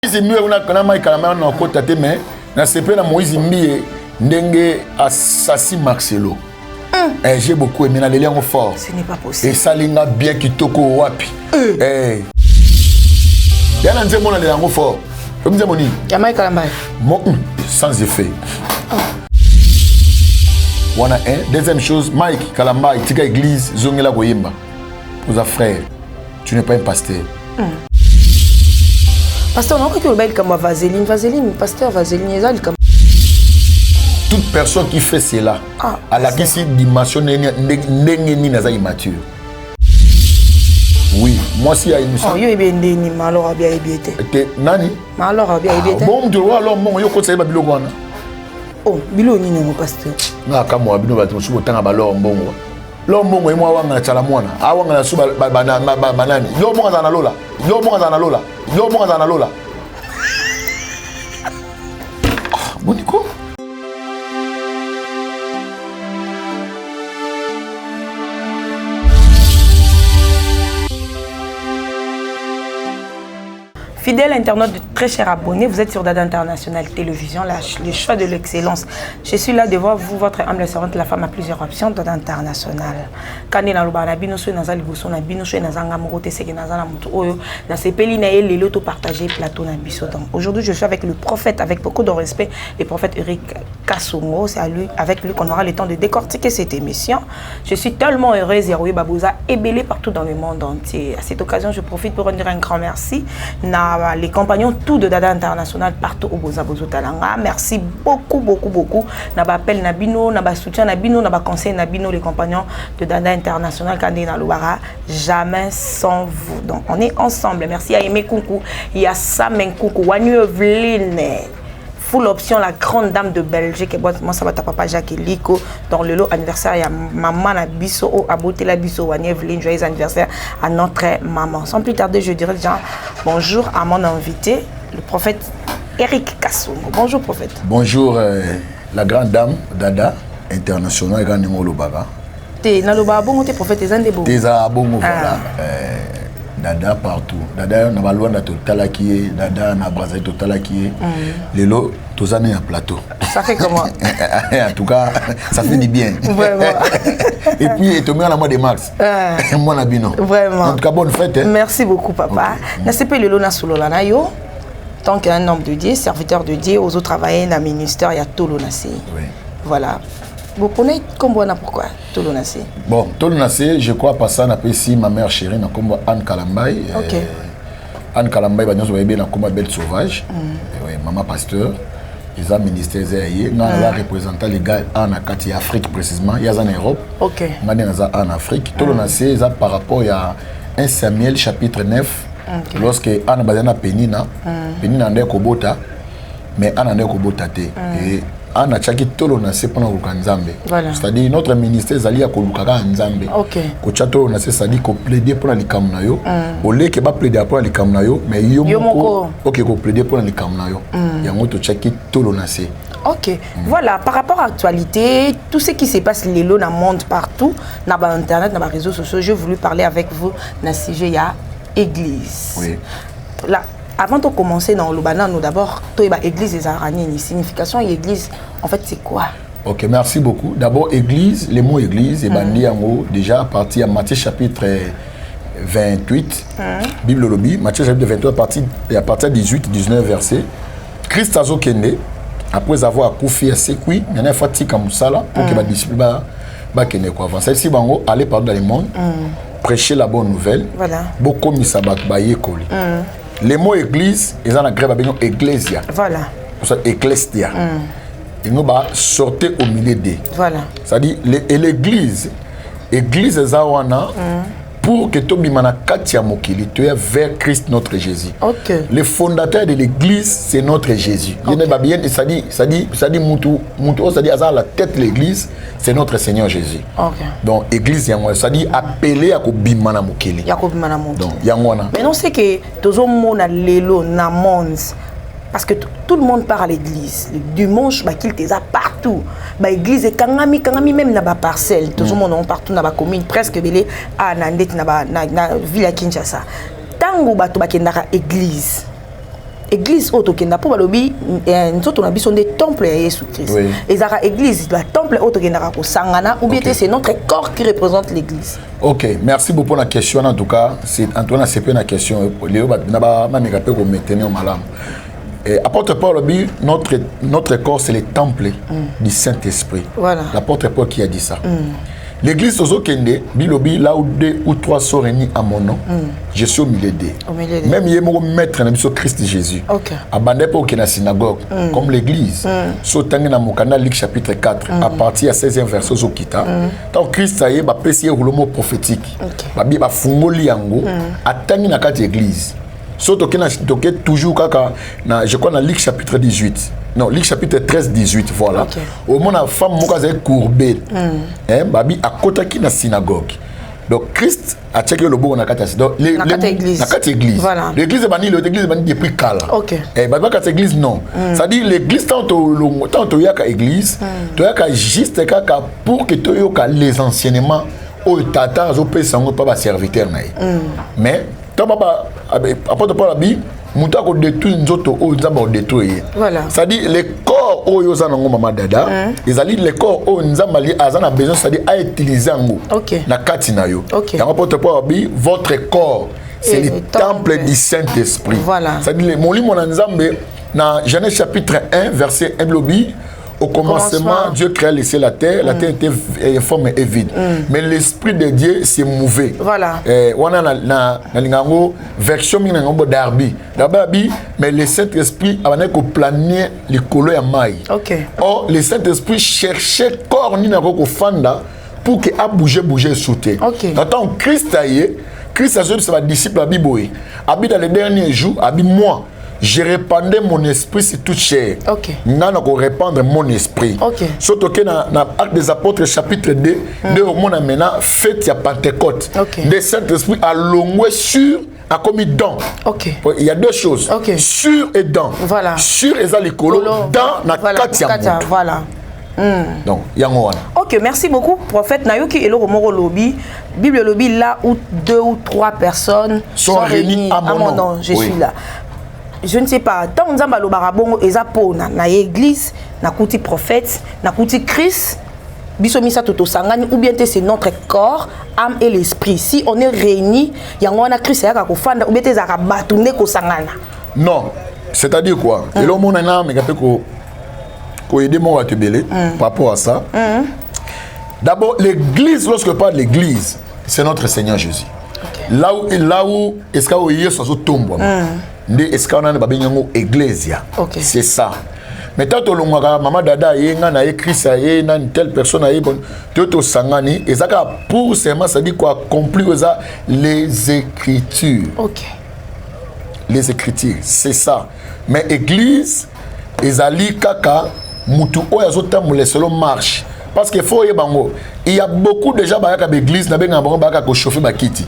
Moïse Mbie on a quand même calamar na kota te mais na CP na Moïse Mbie ndenge assassin Marcelo. J'ai beaucoup aimé na l'élément fort. Ce n'est pas possible. Et ça linga bien kitoko wapi. Yana nzemo na l'élément fort. Comme nzemo ni. Yamai Kalamba. Sans effet. Voilà un. Deuxième chose, Mike Kalamba itika église zongela koyemba. Aux frères, tu n'es pas un pasteur. Pasteur, on a que le bail comme vaseline, pasteur vaseline, comme toute personne qui fait cela, à la question dimension n'est pas immature. Oui, moi si il y a une mission. Oh, il y a bien des malheurs bien ébiété. Nani? Malheurs bien ébiété. Bon, tu vois alors mon yo conseille ba biloko wana. Oh, bilo ni mon pasteur. Na kama bino ba tumusu botanga ba lo mbongo. Lo mbongo imwa wanga na chala mwana. Awanga na suba banani. Yo mbongo za na lola. Yo mbongo za na lola. Yo mbongo za na lola. Boniko. Fidèle internaute de très chers abonnés, vous êtes sur Dada International Télévision, le choix de l'excellence. Je suis là devant vous, votre humble servante, la femme à plusieurs options, Dada International. Quand on a le bino sur Nazal Bousson, na bino sur Nazanga Morote, c'est que Nazala Moutou, na sepeli na les loto partagé plateau na bisotan. Aujourd'hui, je suis avec le prophète, avec beaucoup de respect, le prophète Eric Kassongo. C'est avec lui qu'on aura le temps de décortiquer cette émission. Je suis tellement heureuse, Yaroui Babouza, ébélé partout dans le monde entier. À cette occasion, je profite pour rendre un grand merci. Les compagnons tout de Dada International partout au Bozabozo Talanga. Merci beaucoup. Naba appel Nabino, naba soutien Nabino, naba conseil Nabino, les compagnons de Dada International Kandina Loubara. Jamais sans vous. Donc on est ensemble. Merci à Aimé Koukou, il y a Samen Koukou, Wanu Evelyne. Full option, la grande dame de Belgique. Moi, ça va ta papa Jacques Lico. Dans le lot anniversaire, il y a maman Nabiso, Aboté la Biso, Wani Evelyne. Joyeux anniversaire à notre maman. Sans plus tarder, je dirais déjà bonjour à mon invité, le prophète Eric Kassongo. Bonjour, prophète. Bonjour, la grande dame Dada International, Grand Nimolo Baga. T'es dans le babon, t'es prophète, t'es un des beaux. T'es à Bongo, voilà. Dada partout. Dada na balwa na totala qui est Dada na Brazza totala qui est lelo tozane un plateau. Ça fait comment? En tout cas, ça fait du bien. Vraiment. Et puis et tomber à la mois de mars. Moi na bino. Vraiment. En tout cas bonne fête. Hein? Merci beaucoup papa. Na sepe lelo na sulola na yo. Tant qu'un homme de Dieu, serviteur de Dieu, aux autres travailler dans le ministère, il y a Tolo Nassé. Oui. Voilà. Vous prenez comme voilà pourquoi Tolo Nassé? Bon, Tolo Nassé, je crois pas ça, n'a pas ici ma mère chérie, n'a comme Anne Kalambay. Ok. Anne Kalambay, bah nous avons comme Belle Sauvage. Oui, maman pasteur. Ils ont ministère zéaïe. Nous avons représenté les gars en Afrique précisément. Il y a en Europe. Ok. Nous avons en Afrique. Tolo Nassé, par rapport à 1 Samuel chapitre 9. Lorsque Anne Bazana Penina, Penina n'a kobota, mais Anne n'a kobota te. Et Anne a chaki Tolo Nassé pendant le Nzambe. C'est-à-dire notre ministère Zali a kolukaka Nzambe. Ok. Ko Tolo Nassé c'est-à-dire qu'on plaide pour les kamnayo. Au lieu que pas plaider pour les kamnayo, mais yomoko. Ok, qu'on plaide pour les kamnayo. Yango to chaki Tolo Nassé. Ok, voilà, par rapport à l'actualité, tout ce qui se passe les lots dans le monde partout, dans Internet, dans les réseaux sociaux, j'ai voulu parler avec vous dans le sujet, il y a Église. Oui. Là, avant de commencer dans le banane, nous d'abord, Église et Zarani, une signification, Église, en fait, c'est quoi? Ok, merci beaucoup. D'abord, Église, le mot Église, est bandé en haut, déjà à partir de Matthieu chapitre 28, Bible lobby, Matthieu chapitre 28, à partir de 18-19 versets, Christ a Kende, après avoir accouché à Sekui, il y a un fatigué comme ça, pour que les disciples soient avancés. Si vous allez partout dans le monde, prêcher la bonne nouvelle, voilà. Beaucoup de sabat bayekoli. Les mots église, ils ont la grève avec ecclesia. Voilà. Ça ecclesia. Ils nous sortir au milieu d'eux. Voilà. C'est-à-dire l'église, église zawana pour que tout bimana katia mokili, tu es vers Christ notre Jésus. OK. Le fondateur de l'église, c'est notre Jésus. Okay. C'est-à-dire mutu, c'est-à-dire la tête de l'église, c'est notre Seigneur Jésus. Okay. Donc église c'est-à-dire appelé à ko bimana mokili. Ya ko bimana mokili. Donc yangwana. Mais non c'est que tozo mona lelo na monde. Parce que tout le monde part à l'église. Le dimanche, qu'il te a partout. L'église est kangami même dans la parcelle. Tout le monde partout dans la commune. Presque belé à Nandet, dans la ville à Kinshasa. Tango bato bakendaka église. église autokenda pour balobi nzoto na biso des temples à Jésus Christ. Et ça église la temple autokenda ko sangana ou bien c'est notre corps qui représente l'église. OK, merci beaucoup pour la question en tout cas, c'est Antoine c'est pas une question Léo na ba mégapé ko maintenir malam. Apôtre Paul a dit notre corps c'est le temple du Saint-Esprit. Voilà. L'apôtre Paul qui a dit ça. L'église aux Okende, bilobi là où 2 ou 3 sont réunis à mon nom, je suis au milieu d'eux. Même il y a mon maître dans Christ Jésus. Abandé pour qu'il y ait la synagogue, comme l'église. Sautant dans mon canal Luc chapitre 4, à partir de 16e verset au Kita. Tant Christ a eu ba pesi roulement prophétique. Ba bi ba fungoli yango, atangi na kati église. Surtout que toujours je crois dans Luc chapitre 18. Non, Luc chapitre 13-18, voilà. Au moment où la femme est courbée, babi à côté de la synagogue. Donc Christ a checké le bon dans la l'église. L'église est depuis calme. Et bah quand l'église non. Ça dit l'église tant il y a l'église, tu as juste pour que tu aies les enseignements au tata au pays sans pas serviteur mais apôtre Paul a dit muta ko détruire nzoto o nzamba détruire. Voilà. Ça dit les corps o yo zanango mama dada, ils allient les corps o nzamba li azana besoin ça dit à utiliser ngo. Na kati na yo. Et apôtre Paul a dit votre corps c'est le temple du Saint-Esprit. Voilà. Ça dit mon lit mon nzambe na Genèse chapitre 1 verset 1 lobi. Au commencement, Dieu créa laissé la terre était forme et vide. Mais l'Esprit de Dieu s'est mouvé. Voilà. On a la version d'Arbi. Mais le Saint-Esprit a plané les couleurs à maille. Or, le Saint-Esprit cherchait corps ni na fanda pour que a bouger sauter. Quand Christ a eu, Christ a joué sa disciple à Biboé. Habit dans les derniers jours, habit moi. Je répandais mon esprit sur toute chair. Nana ko répandre mon esprit. Surtout que dans Actes des Apôtres chapitre 2, au monde maintenant fête ya Pentecôte. Le Saint-Esprit a longé sur a commis don. Il y a deux choses. Sur et don. Voilà. Sur et zalikolo, dans na katia. Voilà. Donc, ok, merci beaucoup, prophète Nayoki et le Romoro Lobby. Bible Lobby, là où 2 ou 3 personnes sont réunies à mon nom. Je suis là. Je ne sais pas, tant on a barabongo ezapo na église, na kuti prophète, na kuti Christ, bisomisa toto sangani ou bien c'est notre corps, âme et l'esprit. Si on est réunis, yango na Christ ya ko fanda ou bien te zaka batunde ko sangana. Non, c'est-à-dire quoi? Et là mon na me gape ko aider mon à te belé par rapport à ça. D'abord l'église, lorsque je parle de l'église, c'est notre Seigneur Jésus. Là où est-ce qu'il y a ce tombe est-ce qu'on a une église? C'est ça. Mais tant que maman dada na écrit ça na telle personne tout sangani et ça pour seulement ça dit quoi accomplir les écritures. Les écritures, c'est ça. Mais église ezali kaka mutu oyazotam le solo marche. Parce qu'il faut il y a beaucoup de gens qui ont l'église qui chauffer ma kiti.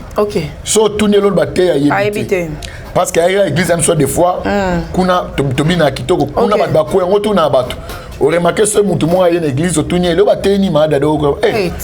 So tourner l'autre bataille à éviter. Parce qu'il y a l'église des fois kuna tobina kitoko kuna batako yango tuna bato. On remarque ce mutu mo ya l'église tourner le bataille ni ma dada ko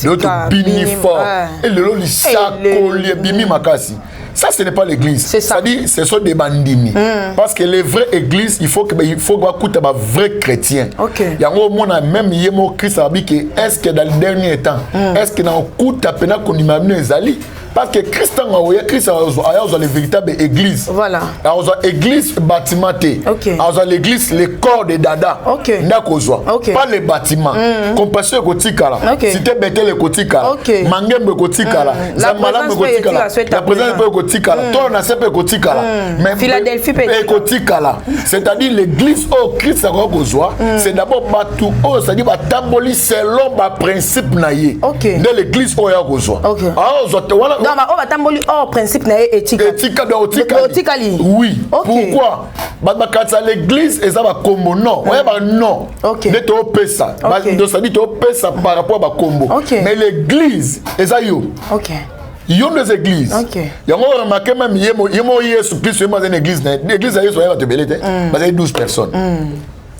l'autre bini fort et le loli sako li bimi makasi. Ça, ce n'est pas l'église. C'est-à-dire, ce sont des bandini. Parce que les vraies églises, il faut écouter des vrais chrétiens. Il y a un même Christ a dit que est-ce que dans le dernier temps, est-ce que dans le coup de peine qu'on imagine les alliés? Parce que Christ a les véritables églises. Voilà. Il y a l'église bâtimentée. Il y a l'église, les corps de Dada. Pas les bâtiments. Compassion Kotikala. Cité Bethel Kotikala. Mangem Kotikala. Zamalam Kotikala. La présence Kotikala. Toi, Kotikala. Mais Philadelphie Kotikala. C'est-à-dire l'église au Christ a besoin. C'est d'abord partout. C'est-à-dire que selon le principe naïe. De l'église au besoin. Non, mais on va t'emboli hors principe na éthique. Éthique. Oui. Pourquoi? Parce que l'église est un combo non. Non. De to pesa. Donc ça dit to pesa par rapport à combo. Mais l'église est à yo. Il y a des églises. Il y a remarqué même il y a Jésus Christ dans une église. L'église à Jésus va te belé. Parce qu'il y a 12 personnes.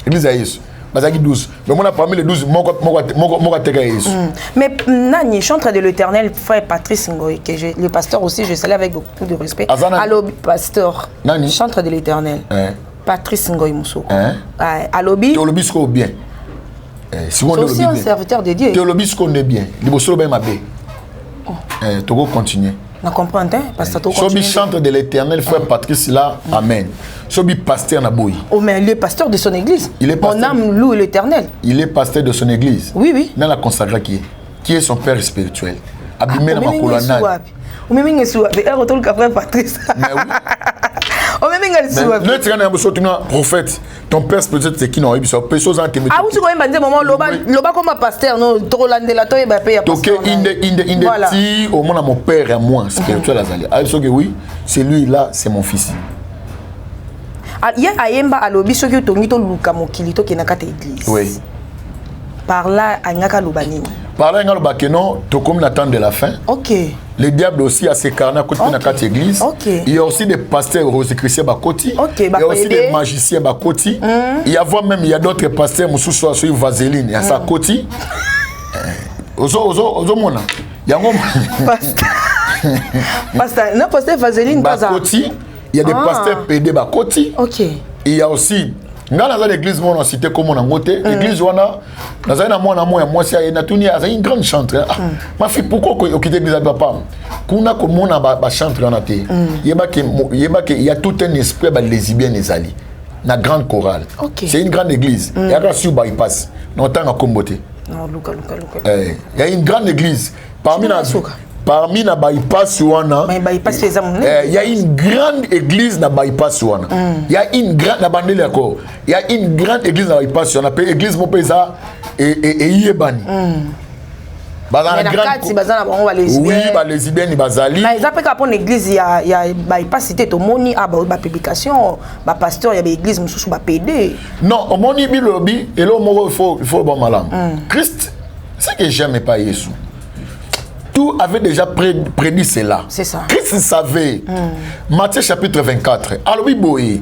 L'église à Jésus. Mais 12. Mais moi, parmi les 12, mais Nani, chantre de l'Éternel, frère Patrice Ngoy, que le pasteur aussi, je salue avec beaucoup de respect. Allô, pasteur. Nani. Chantre de l'Éternel. Patrice Ngoy Moussoko. Alobi. Théologie ce qu'on bien. C'est aussi un serviteur de Dieu. Théologie ce qu'on est bien. Il faut bien m'abbé. Tu vas continuer. On comprend, parce que tu continues. Chantre de l'Éternel, frère Patrice là, amen. Sobi pasteur na boy. Oh mais il est pasteur de son église. Il est pasteur. Mon âme loue l'Éternel. Il est pasteur de son église. Oui, oui. Dans la consacrée qui est son père spirituel. Abimé na makolana. O même ngesu avec un retour le frère Patrice. Mais oui. O même ngesu. Le tirana boso tuna prophète. Ton père spirituel c'est qui non ibiso pesos en témoin. Ah, vous tu connais dire moment loba comme pasteur non trop landela to ba paye pasteur. Donc inde ti au monde mon père et moi spirituel azali. Ah so que oui, c'est lui là, c'est mon fils. Il y a ayemba alobi so que tongi to luka mokili to kenaka te église. Oui. Par là angaka lobani. Par là ngalo bakeno to comme l'attente de la fin. OK. Le diable aussi a ses carnets à côté de la église. Okay. Il y a aussi des pasteurs rosicruciens à côté. Okay, il y a aussi des magiciens à côté. Il y a même d'autres pasteurs qui sont sur vaseline. Il y a ça à côté. Ozo il y a pasteur, non pasteur vaseline à côté. Il y a des pasteurs PD à côté. OK. Il y a aussi dans l'église, on a cité comme on a voté. L'église, on a une grande chanteuse. Ma fille, pourquoi on quitte l'église à papa? Qu'on a comme on a chanté en athée. Il y a tout un esprit de lesbiennes et ali. La grande chorale. C'est une grande église. Il y a un sur bypass. On a un comboté. Il y a une grande église. Parmi na bypass wana, il y a une grande église na bypass wana. Il y a une grande bandele encore. Il y a une grande église na bypass wana. Église mon pesa et yebani. Oui, les lesbiennes bazali. Mais après quand on église il y a bypass cité to moni a ba publication, ba pasteur il y a église mususu ba PD. Non, au moni bilobi et là il faut bon malam. Christ, c'est que j'aime pas Jésus. Tout avait déjà prédit cela. C'est ça. Christ savait. Matthieu chapitre 24. Alors, oui,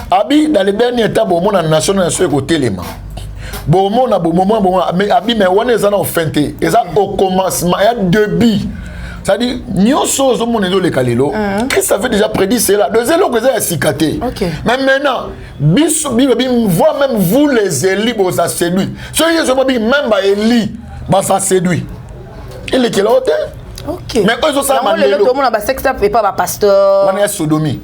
Abi, dans les derniers temps, bon, la nation est côté les mains. Bon, mais Abi, mais on est en fin. Et ça, au commencement, il y a deux billes. C'est-à-dire, nous sommes au monde de l'écalilo. Christ avait déjà prédit cela. Deuxième, que ça a cicaté. Mais maintenant, voit même vous les élus, vous ça séduit. Ceux qui sont même élus, ça séduit. Il est quel hôtel? OK. Mais eux ça m'a dit le monde a sexe et pas pasteur. On est sodomie.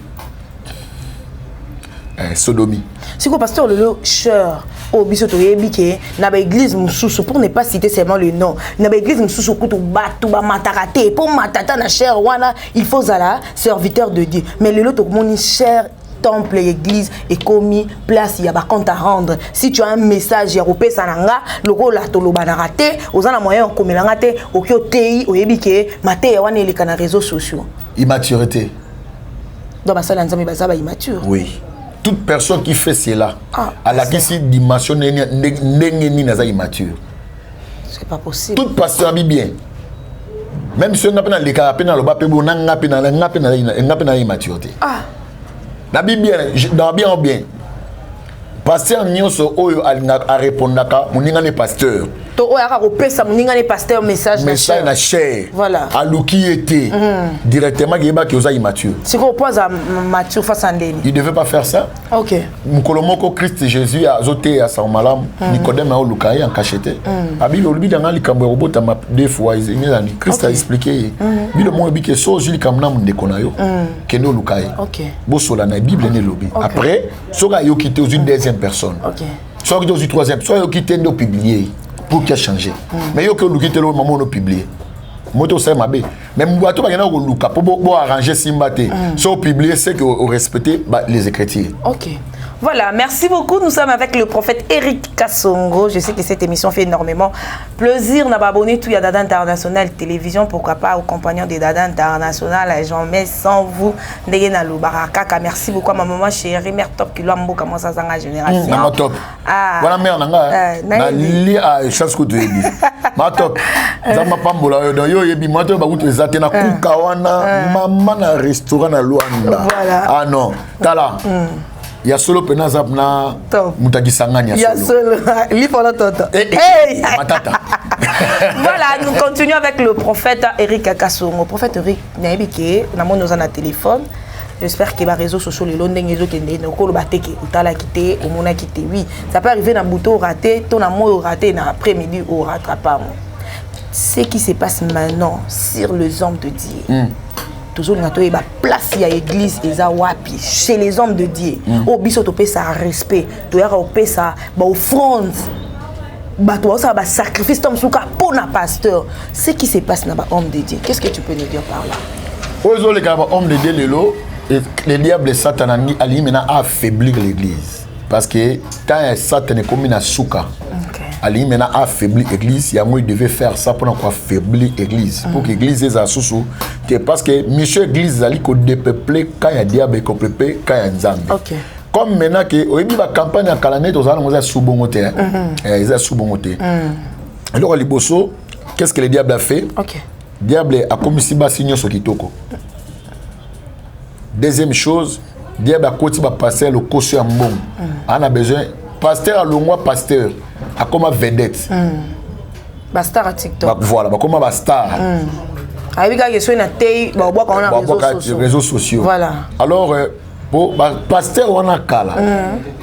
Sodomie. Si le pasteur le cher au biso to yebike na ba église mususu pour ne pas citer seulement le nom. Na ba église mususu ko to batu ba matarate pour matata na cher wana il faut zala serviteur de Dieu. Mais le lot moni cher temple église et commis place il y a par compte à rendre. Si tu as un message européen sananga loko la to lobana raté ozana moyen ko melangate okyo tei oyebike maté ya wana eleka na réseaux sociaux. Immaturité. Dans ma salle nzambe bazaba immature. Oui. Toute personne qui fait cela à la qui dimension n'est pas immature. C'est pas possible. Toute pasteur bien. Même si on n'a pas les cas à peine le bas on n'a pas immaturité. La Bible, dans bien. Pasteur Nyoso Oyo a répondu à mon pasteur. To oya ko pesa muninga ne pasteur message na cher. Voilà. A qui était directement qui osa immature. Si on pose à mature face à ndeni. Il devait pas faire ça. OK. Mukolomoko Christ Jésus a zoté à son malam Nicodème a lukai en cacheté. Abi le bi dans likambo robota ma deux fois izeni Christ a expliqué. Bi le mo bi que so juli kamna mu ndekona yo. Keno lukai. OK. Bo sola na Bible ne lobi. Après, soga yo quitté aux une deuxième personne. OK. Soit aux une troisième, soit yo quitté no publier. Pour qu'il a changé. Mais il y a que le qui te le moment publié. Moto c'est ma bé. Mais moi tout pas gagner au Luka pour arranger Simbate. Soit publier c'est que au respecter les écritures. OK. Voilà, merci beaucoup. Nous sommes avec le prophète Eric Kassongo. Je sais que cette émission fait énormément plaisir. N'a pas abonné tout, il y a Dada International Télévision. Pourquoi pas aux compagnons de Dada International. J'en mets sans vous. Merci beaucoup à ma maman chérie. Mère top qui l'a mbo comment ça s'engage génération. Maman top. Voilà mère nanga. Na li a chance que tu es dit. Ma top. Zama pambola do yo yebi ma top ba kutu ezate na kukawana maman na restaurant na Luanda. Voilà. Ah non. Tala. Il y a solo penazap na mutagisanganya solo. Il y a solo lifola toto. Hey matata. Voilà, nous continuons avec le prophète Eric Kassongo. Prophète Eric Naibike, na mon nos téléphone. j'espère que les réseaux sociaux les longs les autres ne battent que utala quitté au mona quitté oui ça peut arriver dans bouton raté ton amour raté dans après-midi au rattrapage ce qui se passe maintenant sur les hommes de Dieu toujours na to eba place ya église eza wapi chez les hommes de Dieu au biso to pesa respect to ya ko pesa ba offrande ba to ça ba sacrifice tom suka pour na pasteur ce qui se passe na ba homme de Dieu qu'est-ce que tu peux nous dire par là aux les hommes de Dieu le diable Satan a maintenant affaiblir l'église parce que tant Satan est comme na suka Ali maintenant affaibli l'église, il devait faire ça pour affaiblir l'église. Pour que l'église ait sous parce que monsieur l'église ali ko dépeupler quand il y a diable ko peuplé quand il y a nzambe. Comme maintenant que au début la campagne à Kalané aux allons à sous-bongoté. Ils a sous-bongoté. Alors liboso, qu'est-ce que le diable a fait? Diable a commis si bas signo so kitoko. Deuxième chose, diable a côté ba passer le caution mbom. On a besoin pasteur à longwa pasteur a comme vedette bastar à TikTok voilà comme bastar avec gars qui sont na tei ba bois qu'on a réseaux sociaux voilà alors pour pasteur on a kala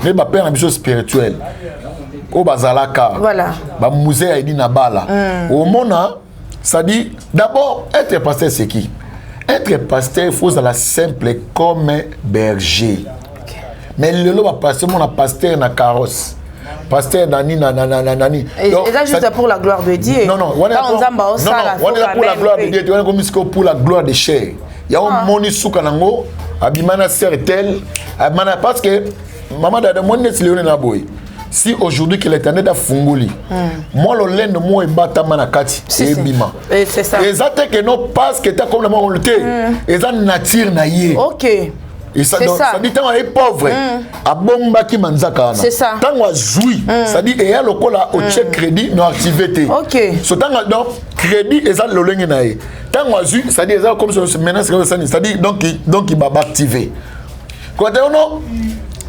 mais ba père ambition spirituelle au bazalaka voilà ba musée a dit na bala au mona ça dit d'abord être pasteur c'est qui être pasteur il faut dans la simple comme berger. Mais le lot va passer mon pasteur na carrosse. Pasteur nani nani. Et ça juste pour la gloire de Dieu. Non, on est pour la gloire de Dieu. On est comme pour la gloire de chair. Il y a un moni souka nango, abimana sertel, abimana parce que maman da mon net leone na boy. Si aujourd'hui que l'Éternel a fungoli, moi le lend moi et batama na kati et bima. C'est ça. Et ça que non parce que t'as comme la moralité. Et ça nature na yé. OK. Et ça dit tant est pauvre à bomba qui manzaka c'est ça tant wa zoui ça dit et le cola au check crédit non activité OK so tant donc crédit et ça le lenge naé tant wa zoui ça dit ça comme ce menace ça dit donc il va activer quand on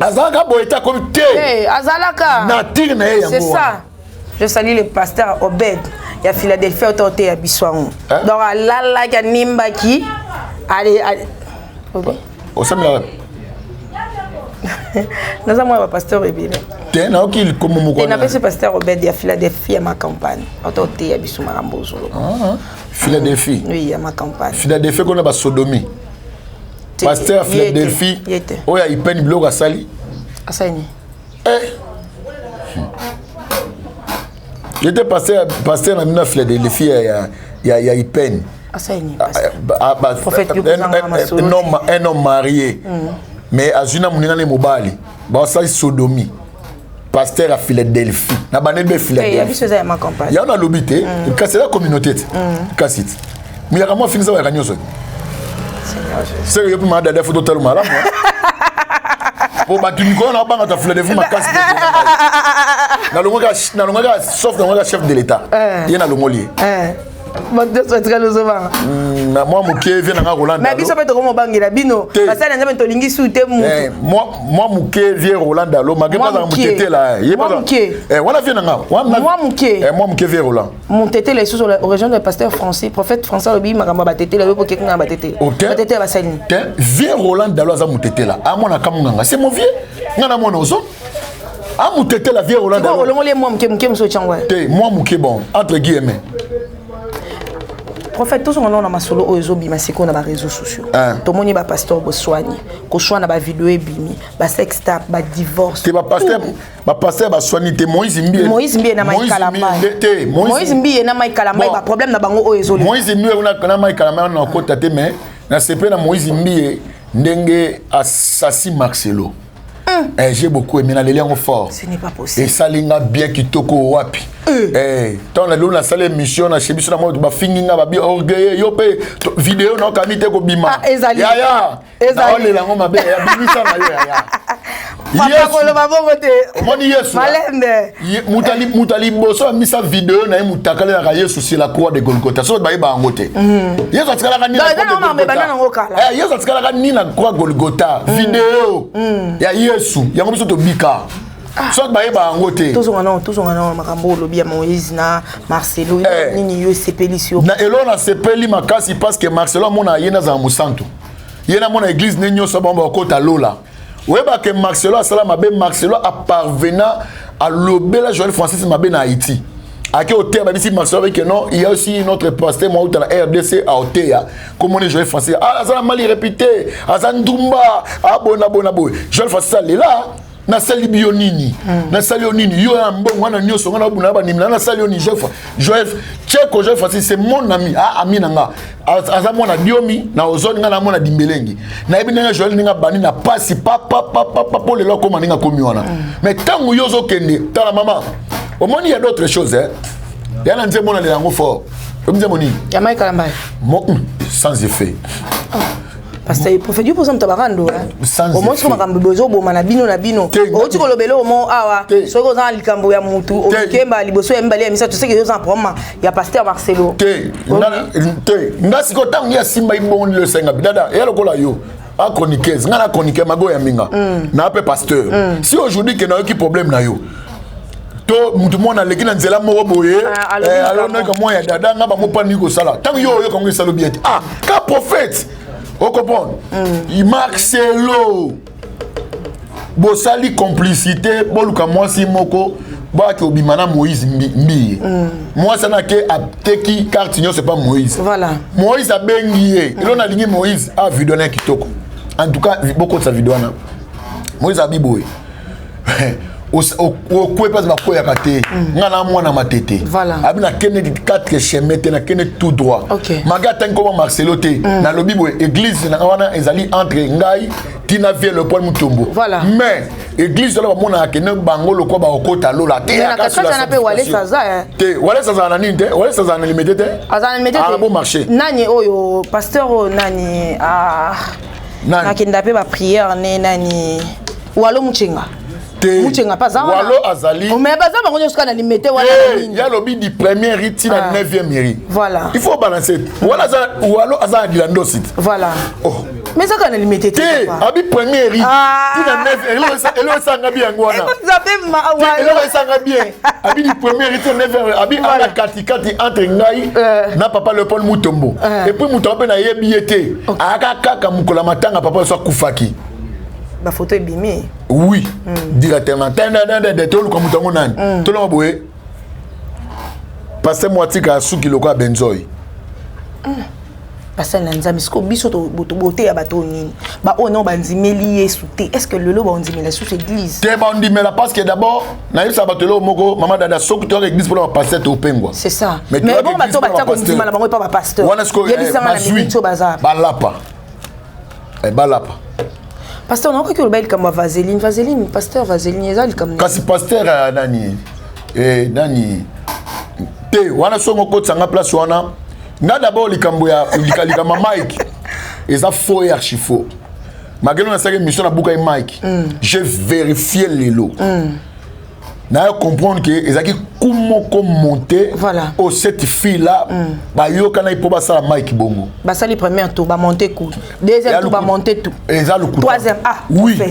azalaka boeta comme té azalaka nature naé c'est ça je salue le pasteur Obed ya Philadelphie autorité ya biswango donc la ya nimbaki allez au samedi nous avons un pasteur Obed t'es na qui comme mon et n'a pas ce pasteur Obed ya Philadelphie à ma campagne autorité ya bisuma rambozo Philadelphie oui à ma campagne Philadelphie qu'on a ba sodomie pasteur Philadelphie oh ya ipen blog asali j'étais pasteur na mina Philadelphie ya ipen un homme marié mais azuna munina ne mobali ba sa sodomie pasteur à Philadelphie na banebe Philadelphie il y a una lobité casser la communauté cassit mais il y a comment finir ça va nyoso c'est que ma dada photo tellement là pour battre une conne en bas de Philadelphie ma casse na longa sauf dans le chef de l'état il y a na longolier moi muke vient na Roland mais biso peut comme bangela bino parce que nzambe to lingi soute mu moi muke vient Roland Dalo ma pas dans mutete là il pas voilà vient na moi muke vient Roland mutete les sous la région de pasteur français prophète français lobi makamba batete là pour quelqu'un batete batete ba sali vient Roland Dalo za mutete là a mona kamunganga c'est mon vieux ngana mona ozo a mutete la vient Roland Dalo moi muke mso changwa moi muke bon entre guillemets prophète tous on a ma solo ozo bima siko na ba réseaux sociaux to moni ba pasteur bo soigner ko soigner ba vidéo e bimi ba sex tape ba divorce te ba pasteur ba soigner te Moïse Mbie na mai kalamba Moïse Mbie na mai kalamba ba problème na bango ozo Moïse Mbie na mai kalamba na kota te mais na sepe na Moïse Mbie ndenge assassin Marcelo j'ai beaucoup aimé les liens forts. Ce n'est pas possible. Et ça linga bien qui toko wapi. Tant la salle mission na chebiso na mode ba finginga ba bi orgueil yo pe vidéo na kamite ko bima. Ya. Ezali la ngoma be ya bimisa na yo ya. Papa ko le babo bote. Moni Yesu. Malende. Mutali boso misa vidéo na mutakale na Yesu sur la croix de Golgotha. So ba iba ngote. Yesu atikala ka ni na croix. Yesu atikala ka ni na croix Golgotha. Vidéo. Ya Yesu. Ya ngobiso to bika. Soit ba iba ngote. Tous on a makambo lobi ya Moïse na Marcelo nini yo sepeli sur. Na elona sepeli makasi parce que Marcelo mona yena za musantu. Il y a mon église n'est pas bon côté lola. Ouais bah que Marcelo Salamabe Marcelo a parvenant à l'obéla Joël Francis Mabé na Haïti. À quel hôtel ici Marcelo avec non, il y a aussi notre pasteur moi dans la RDC à Otea. Comment on est Joël Francis? Ah ça mal répété. Azandumba, ah bona. Joël Francis est là. Na sali bionini na sali onini yo ambon wana nyoso ngana buna ba nimla na sali oni Joël Tcheko Joël Francis c'est mon ami ami nanga aza mona diomi na ozoni ngana mona dimbelengi na ebi nanga Joël ninga bani na pasi papa pour le loko maninga komi wana mais tangu yozo kende tala maman au moins il y a d'autres choses hein ya na nzemona le yango fort comme nzemoni ya Mike Kalamba sans effet parce que prophète Dieu pour ça tabarando au moins comme kambo bozo bo manabino na bino o ti kolobelo mo awa so ko za likambo ya mutu o kemba liboso ya mbali ya misa tu sais que yo za problème ya pasteur Marcelo ngasi ko tangu ya simba ibon le senga bidada ya lokola yo a chroniqueuse ngana chroniquer mago ya minga na pe pasteur si aujourd'hui que na yo ki problème na yo to mutu mona leki na nzela moko boye alors na ko mo ya dada ngaba mo pani ko sala tangu yo ko ngi salo bieti ka prophète. Vous comprenez? Marcelo Bosali complicité, Boluka moi si moko, Baki Obimana Moïse Mbi. Moi ça n'a que Teki Cartignon, c'est pas Moïse. Voilà. Moïse a bengié. Il a ligné Moïse a vu donner Kitoko. En tout cas, beaucoup de sa vidéo. Moïse a biboué. Au quoi pas ma quoi yakate ngana mwana matete abina kene 4 chemins na kene tout droit magata ngoma Marcelo te na lobi bo église na wana ezali entre ngai tina vie le Paul Mutombo mais église là mona kene bango lo ko ba okota lola te na kasa na pe wale saza te wale saza na nini te wale saza na limité te azana limité te bon marché nani oyo pasteur nani na kenda pe ba prière nani walo muchenga Mouchenga pas ça walo azali mais pas ça bango jusqu'à na limité wala il y a lobby du premier rite na 9e mairie voilà il faut balancer wala za walo azali dilando site voilà mais ça quand na limité te abi premier rite na 9 elo sanga bien ngwana ça fait ma elo sanga bien abi du premier rite 9e abi ala katikati entre ngai na papa le Paul Mutombo et puis Mutombo pe na yebiete aka kaka mukola matanga papa so kufaki ma photo est bimée. Oui, directement. Tout le monde passez moi tika suki loko benzoy. Parce que nzambe sko biso to beauté ya bato nini. Ba o non banzimeli yesuté. Est-ce que lelo banzimela sous église? Te bandimela parce que d'abord na yesa batelo moko maman dada soki to église pour passer au pengwa. C'est ça. Mais bon bato batia kondimala bango pas pasteur. Yebisa na mito bazar. Balapa. Balapa. Pasteur, on a cru que le bail comme vaseline, pasteur vaseline, ezali comme. Kasi pasteur nani, nani, te wana songo ko tsanga place wana. Na d'abord likambo ya likama Mike, eza faux et archi faux. Malgré na sake mission na buka Mike, j'ai vérifié les lots. Na comprendre que ezaki comment monter au cette fille là ba yo kana ipo ba sala Mike bongo ba sali premier tour ba monter coup deuxième tour ba monter tout troisième oui et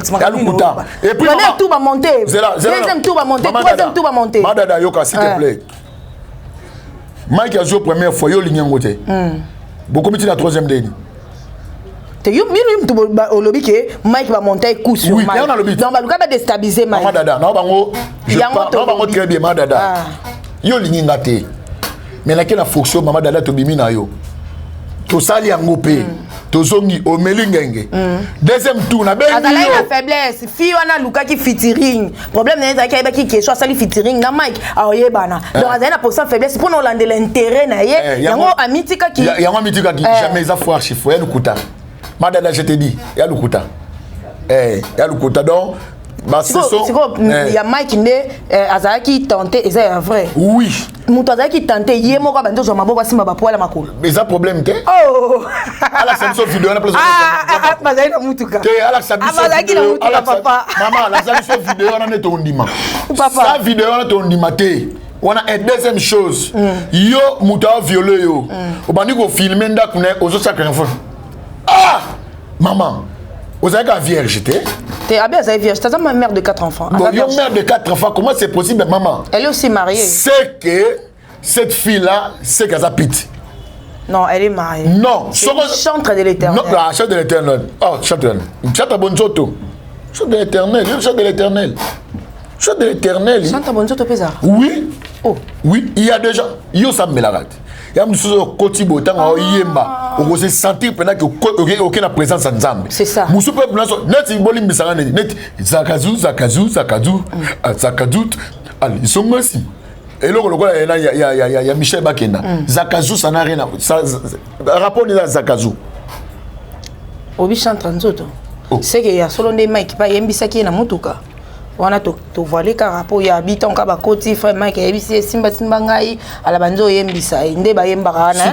puis premier tour ba monter deuxième tour ba monter troisième tour ba monter madada yoka s'il te plaît Mike a joué première fois yo linyango te beaucoup petit la troisième dernier te yo minu mtu olobi ke Mike va monter coup sur Mike donc ba luka ba déstabiliser Mike madada na bango je parle bango très bien madada yo linginga te mais la kena fonction mama dada to bimi na yo to sali yango pe to zongi o melingenge deuxième tour na ben yo azala na faiblesse fi wana luka ki featuring problème na ezaki ba ki question sali featuring na Mike aoyebana donc azala na pourcent faiblesse pour non lande l'intérêt na ye yango amitika ki yango amitika ki jamais za fois chiffre ya lukuta madada je te dis ya lukuta ya lukuta donc bah c'est il y a Mike ndé azaki tenté et c'est vrai oui muto azaki tenté yé moko ba ndozo maboko simba ba poala makolo mais ça problème te ala samso vidéo na place bazali na mutuka te ala samso ala papa maman la samso vidéo na neto ndima papa sa vidéo na to ndima te on a une deuxième chose yo muto a violé yo obandi ko filmer ndaku ne ozo sacrifice maman vous avez qu'à vierge, t'es à bien, vierge. T'as ma mère de 4 enfants. Bon, une mère de 4 enfants, comment c'est possible, maman? Elle est aussi mariée. C'est que cette fille-là, c'est qu'elle a pitié. Non, elle est mariée. Non, chantre de l'éternel. Non, la chante de l'éternel. Oh, chante de l'éternel. Chante à Bonzoto. Chante de l'éternel. Chante de l'éternel. Chante de l'éternel. Chante à Bonzoto Pézard. Oui. Oh. Oui, il y a déjà. Yo Sam Melarat. Il y a des choses qui sont yemba. On se sentir pendant que aucune présence en Zambie. C'est ça. Musu pe place net bolim bisanga net zakazu. Allez, ils sont merci. Et là il y a Michel Bakenda. Zakazu ça n'a rien à rapport de Zakazu. Obi chante Nzoto. C'est que y a solo des Mike pas yembisa qui na mutuka. Wana to voiler car rapport ya habitant ka ba koti frère Mike yebisi simba ngai ala banzo yembisa nde ba yembaka na.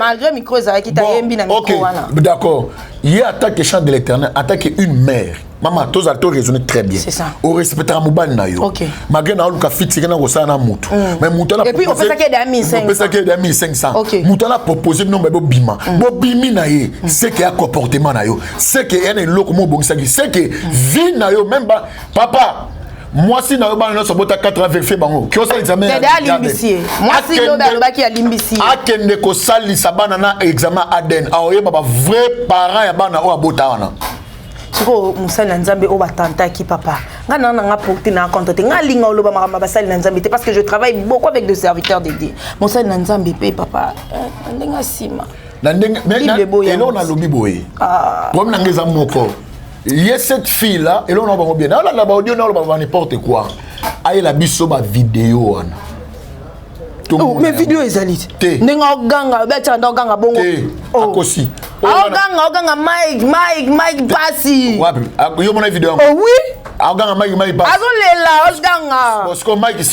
Malgré micro za ki ta yembi na micro wana. D'accord. Il y a attaque chant de l'éternel, attaque une mère. Maman, tous à raisonner très bien. C'est ça. Au respecter Moubane na yo. OK. Malgré na luka fit na ko sana mutu. Mais mutu na. Et puis on peut ça qu'il y a 1500. On peut ça qu'il y a 1500. OK. Mutu na proposé non bo bima. Bo bimi na ye, c'est que a comportement na yo. C'est que ene loko mo bongisa ki, c'est que vie na yo même ba papa. Moi si na yo ba na so bota 4 ans vérifier bango. Ki o sa examen. C'est limbici. Moi si do ba ba ki a limbici. Akende ko sali sabana na examen ADN. A oye ba vrai parent ya bana o abota wana. Siko musali nzambe o batanta ki papa ngana nga porter na compte te ngalinga oloba makamba basali nzambe te parce que je travaille beaucoup avec des serviteurs de Dieu musali nzambe pe papa ndenga sima na ndenga mais elo na lobi boye comme na ngeza moko il y a cette fille là elo na bango bien na ba audio na ba n'importe quoi aye la biso ba vidéo wana oh mes vidéos ezali ndenga oganga becha ndoganga bongo akosi oganga Mike Pasi wapi yo mona vidéo oh oui oganga Mike Pasi azolela oganga parce Mike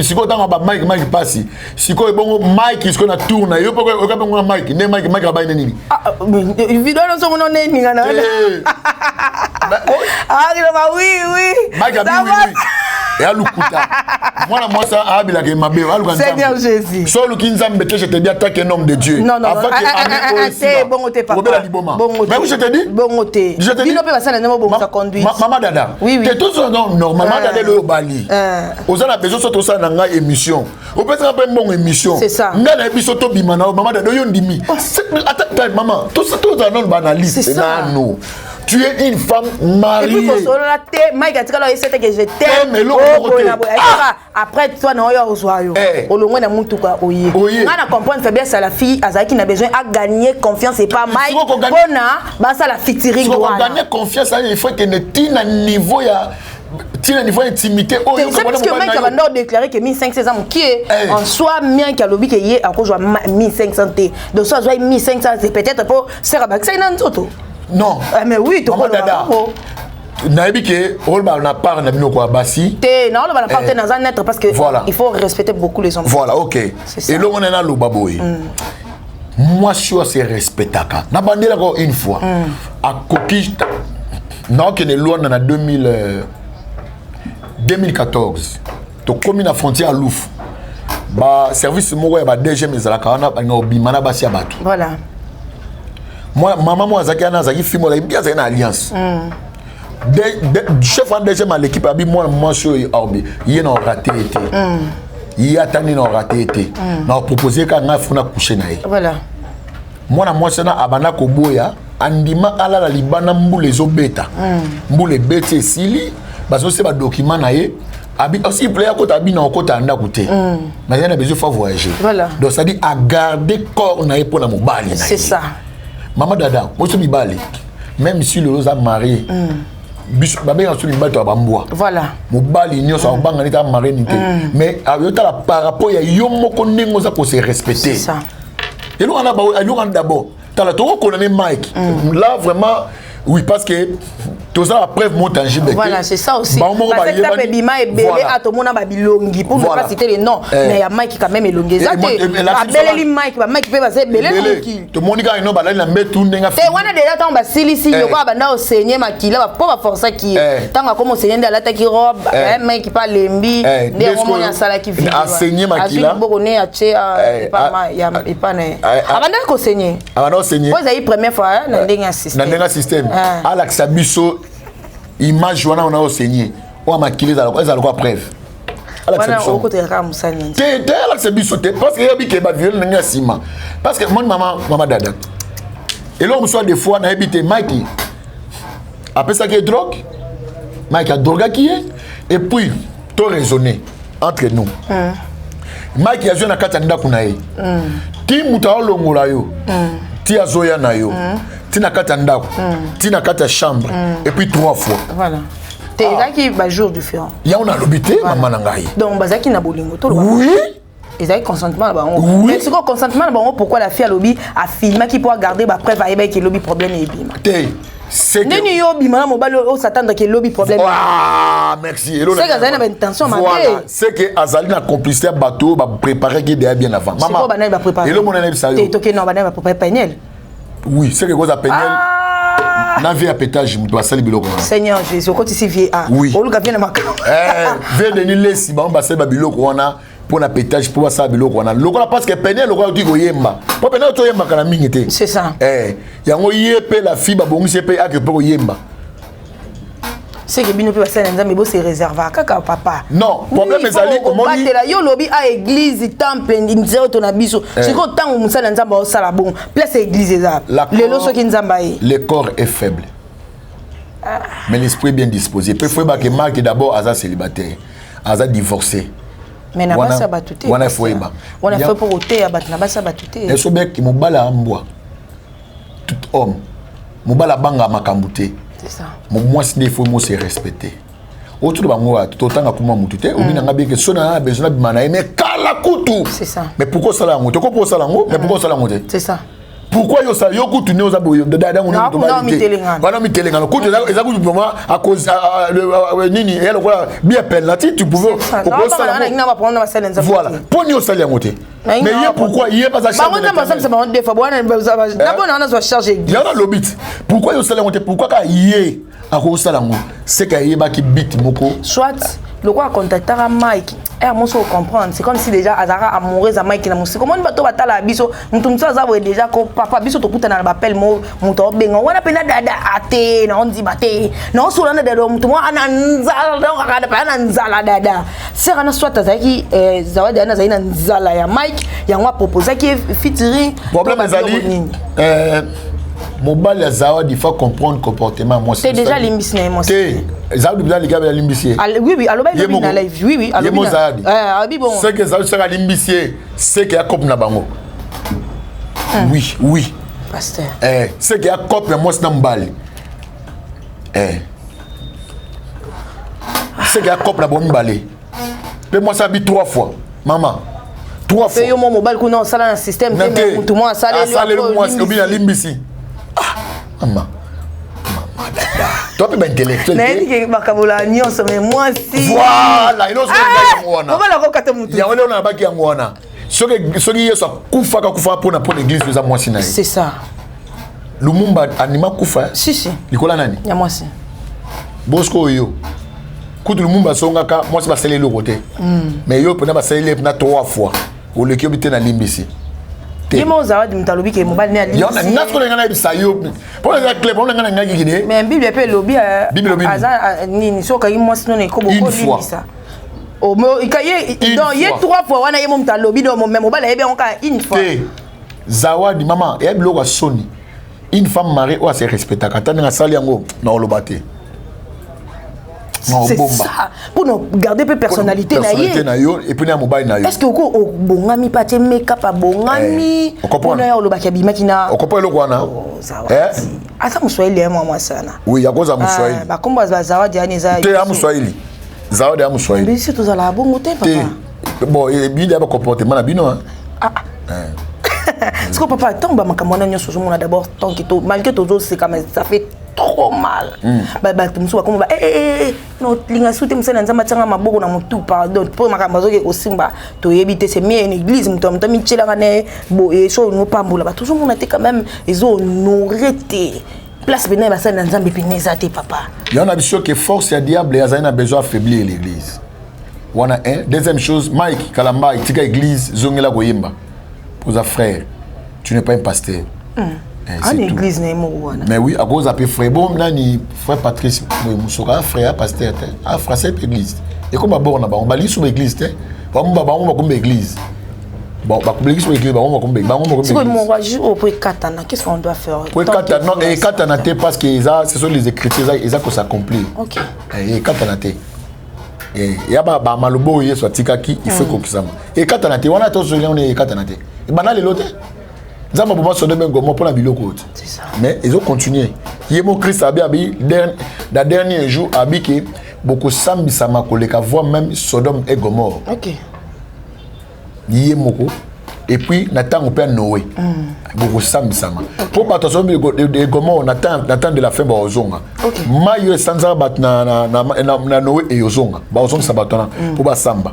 siko tanga ba Mike Pasi siko bongo Mike siko na tourna yo poko okabongo Mike ne Mike ba nini vidéo no songo no neni ngana oui Mike oui et à l'ukuta moi ça abila ke mabe aluka Seigneur Jésus solo kinzambe que je te dis attaque un homme de Dieu non c'est bon t'es papa mais je te dis bon t'es bino pe basana nemo bon ça conduit maman dada t'es tout ça normalement dada le bali aux a besoin surtout ça dans une émission on peut faire une bonne émission c'est ça ngana biso to bimana maman dada yo ndimi attends maman tout ça tout ça non banaliste c'est ça nous tu es une femme mariée. Et puis, il faut Mike a dit que je t'aime. Après, toi, non, on a compris une faiblesse à la fille, qui n'a besoin de gagner confiance et pas Mike. On a la fitiri. Pour gagner confiance, il faut que tu aies un niveau. Tu as un niveau d'intimité. C'est parce que Mike a déclaré que 1500 ans, qui est en soi, bien qu'il a lobby qu'il y ait à cause de 1500 T. Donc, soit 1500, c'est peut-être pour se rabattre. C'est un autre. Non. Mais oui, tu vois. Naïbi que Olba n'a pas na bino ko basi. Non, on va partir dans un être parce que il faut respecter beaucoup les hommes. Voilà, OK. Et là on est dans le baboy. Moi je suis respectaka. Na bandela ko une fois à Coquille. Non que ne loi na 2014. To commune à frontière à Louf. Ba service mo ya ba DG mezalaka wana ba ngobimana basi ya batu. Voilà. Moi maman zaki ana zaki fimo la bien c'est une alliance chef en deuxième à l'équipe abi moi sur orbi il n'a raté été il a tani n'a raté été n'a proposé quand on a funa coucher nae voilà moi c'est na abana koboya andima ala la libana mbule zo beta mbule bete sili baso c'est ba document nae abi aussi il plaît à côté abi na côté anda côté mais il y a besoin de voyager voilà donc ça dit à garder corps nae pour la mobali nae c'est ça. Maman dada, moi je suis bali. Même si le a marié, voilà. Mobali n'y a pas de marié mais par rapport à Yomoko Nengoza pour se respecter. C'est ça. Et nous on a d'abord. T'as la tour qu'on a Mike. Là vraiment, oui parce que tout ça la preuve mon tangible. Voilà, c'est ça aussi. Parce que ça fait bima et belé à tout le monde a bilongi pour ne pas citer les noms. Mais il y a Mike qui quand même elongé. Ça belé Mike, Mike peut passer belé qui. Tout le monde a une balade la mettre tout n'enga. Te wana déjà tant ba silisi yo kwa banda osenye makila ba pas forcer qui. Tant comme osenye de la taki robe, Mike pas lembi, des romans ya sala qui vit. Enseigner makila. Bokone a che pas ma ya pas ne. Abanda ko senye. Abanda osenye. Vous avez première fois na ndenga système. Na ndenga système. Alex Abisso image wana on a enseigné. On a maquillé ça quoi preuve. l'exception c'est bisoté parce que yabi ke ba viol nga sima parce que mon maman dada et là on soit des fois na habité Mike après ça qui est drogue Mike a drogue qui est et puis tout raisonner entre nous Mike ya na kata ndako na ye ti muta olongola yo ti azoya na yo ti na kata ndako ti na kata chambre et puis 3 fois voilà Ezaki ba jour différent. Ya on a l'obité maman nangai. Donc bazaki na bolingo to. Oui. Ezaki consentement ba on. Oui. Mais c'est quoi consentement ba on pourquoi la fille a lobby a filmé qui pour garder ba preuve à que lobby problème et bima. C'est que Neni yo bima mobile o s'attendre que lobby problème. Ah merci. C'est que azali na intention ma voilà, c'est que azali na complicité bateau ba préparer qui déjà bien avant. Maman. C'est ba préparer. Et le mon ana ça yo. Te toke non ba na préparer Penel. Oui, c'est que cause à Penel. Na vie à pétage me doit salir biloko. Seigneur Jésus, quand ici vie a. Oui. On le gavien na maka. Vient de nous laisser ba on ba salir biloko wana pour na pétage pour ça biloko wana. Lokola parce que Penel lokola tu yemba. Pour Penel to yemba kana mingi te. C'est ça. Yango yepe la fille ba bongisi pe ak pour yemba. C'est que bino pe basala nzambe bo se réserva kaka papa. Non, problème ezali comment dit batela yo lobi a église temple nzeo to na biso. C'est ko tango musala nzamba o sala bon. Place église eza. Lelo soki nzamba yi. Le corps est faible. Mais l'esprit est bien disposé. Peut faut que Marc d'abord asa célibataire, asa divorcé. Mais na basa batute. Wana faut eba. Wana fait pour oté abat na basa batute. Et so bec ki mobala ambwa. Tout homme. Mobala banga makambute. C'est ça. Mon moi il faut se respecter. Autour de moi tout autant que moi mutute, au bina ngabe que sona na besoin de mana mais kala kutu. C'est ça. Mais pourquoi ça la ngote? Pourquoi ça la ngote? Mais pourquoi ça la ngote? C'est ça. Pourquoi yo ça yo kutu ne oza boyo dada on to ba mitelengana. Bana mitelengana kutu eza kutu pour moi à cause nini et alors quoi bien penalty tu pouvais pourquoi ça la voilà pour yo ça la ngote. Mais hier pourquoi hier pas ça charge. Ba on ça ba on des fois bona na bona on a charger. Il y a le bit. Pourquoi yo ça la ngote? Pourquoi ka hier à cause ça la ngote? C'est ka hier ba ki bit moko. Soit le quoi contacter à Mike et à mon so comprendre c'est comme si déjà Azara amoureuse à Mike na musi comment bato batala biso mutu ça va déjà ko papa biso to kuta na appel mo mutu benga wana pena dada ate na on dit baté na on solana dada mutu mo ananzala donc akada pa ananzala dada c'est kana soit azaki zawadi ana zaina nzala ya Mike ya ngwa proposer qui featuring problème azali mobile ya zawadi il faut comprendre le comportement moi c'est déjà limbisné moi c'est zawadi bien les gars bien limbisé oui oui alors ben na live oui oui alors bien zawadi abi bon c'est que zawadi sera limbisé c'est qu'il y a cop na bango oui oui pasteur c'est qu'il y a cop mais moi c'est dans mbali c'est qu'il y a cop na bon mbali mais moi ça habite 3 fois maman 3 fois yo mon mobile ko non ça là un système mais tout moi ça le moi c'est bien limbisi maman toi tu es intellectuel mais il bakabola nyonso mais moi si voilà il ose ngaya ngwana on va la kokata mutu ya wale na baki ya ngwana soki yeso kufa pour l'église de moi si na c'est ça Lumumba anima kufa si likola nani ya moi si Bosco yo kutu Lumumba songaka moi si ba sele le côté mais yo pena ba sele na 3 fois au le kiobité na limbisi Yemo zawadi mtalobi ke mobile ne ali. Yona ngasko ngana ibisa yo. Pour les clés pour ngana ngaki kine. Mais Bible pe lobby aza nini soka yimo sino ne ko boko libisa. O mo ikaye donc ye 3 fois wana yemo mtalobi do même mobile ebe onka une fois. Zawadi maman e biloko soni. Une femme mariée ou se respecta katana nga sali yango na olobate. C'est ça. Pour nous garder peu personnalité na yo et puis na mobile na yo. Est-ce que o bongami pa te make-up a bongami? On a yo lo bakabima kina. O comprend le kwana? Asa Mswahili moi sana. Oui, ya koza Mswahili. Ba komba za zawadi yani za. Te ya Mswahili. Zawadi ya Mswahili. Mais si to za bongo te papa. Bon, et bien d'abord comportement na bino. Parce que papa tomba makamona nyoso zo mona d'abord tant que to malgré to c'est quand même ça fait trop mal. Bah tu muso comme no linga soute msana nzamba tsanga maboko na mutu pardon pour makambo zo ke kosimba to yebite c'est mieux une église mutu mutami tshela kana bo et so no pambula ba toujours mona te quand même ils ont honoré place bena ba sana nzambe pineza te papa. Il y en a biso que force ya diable ya zaina besoin affaiblir l'église. Wana deuxième chose Mike Kalamba itika église zongela koyemba. Pour un frère, tu n'es pas un pasteur. En église, mais oui, à cause de frère, bon, nani frère Patrice, un frère pasteur, un frère cette église. Et comme d'abord on va lire sur l'église, on va comme l'église. Bon, bah l'église sur l'église, on va comme l'église. C'est quoi mon jour pour katana? Qu'est-ce qu'on doit faire? Pour katana, non, et katana parce que ce sont les écritures, ils ont que s'accomplir. OK. Et katana et y a ba malobo yeso tikaki il faut qu'on ça. Et katana on a tous on est katana et banal l'autre. Zama pour moi sur demain gomo pour la biloko. C'est ça. Mais ils ont continué. Yemo Christ abi la dernier jour abi que beaucoup sambi sama koleka voire même Sodome et Gomorrhe. OK. Yemo et puis Nathan au père Noé. Beaucoup sambi sama. Pour pas attention de Gomorrhe Nathan de la fin ba ozonga. OK. Mayo sanza bat na Noé et ozonga. Ba ozonga sabatona pour ba samba.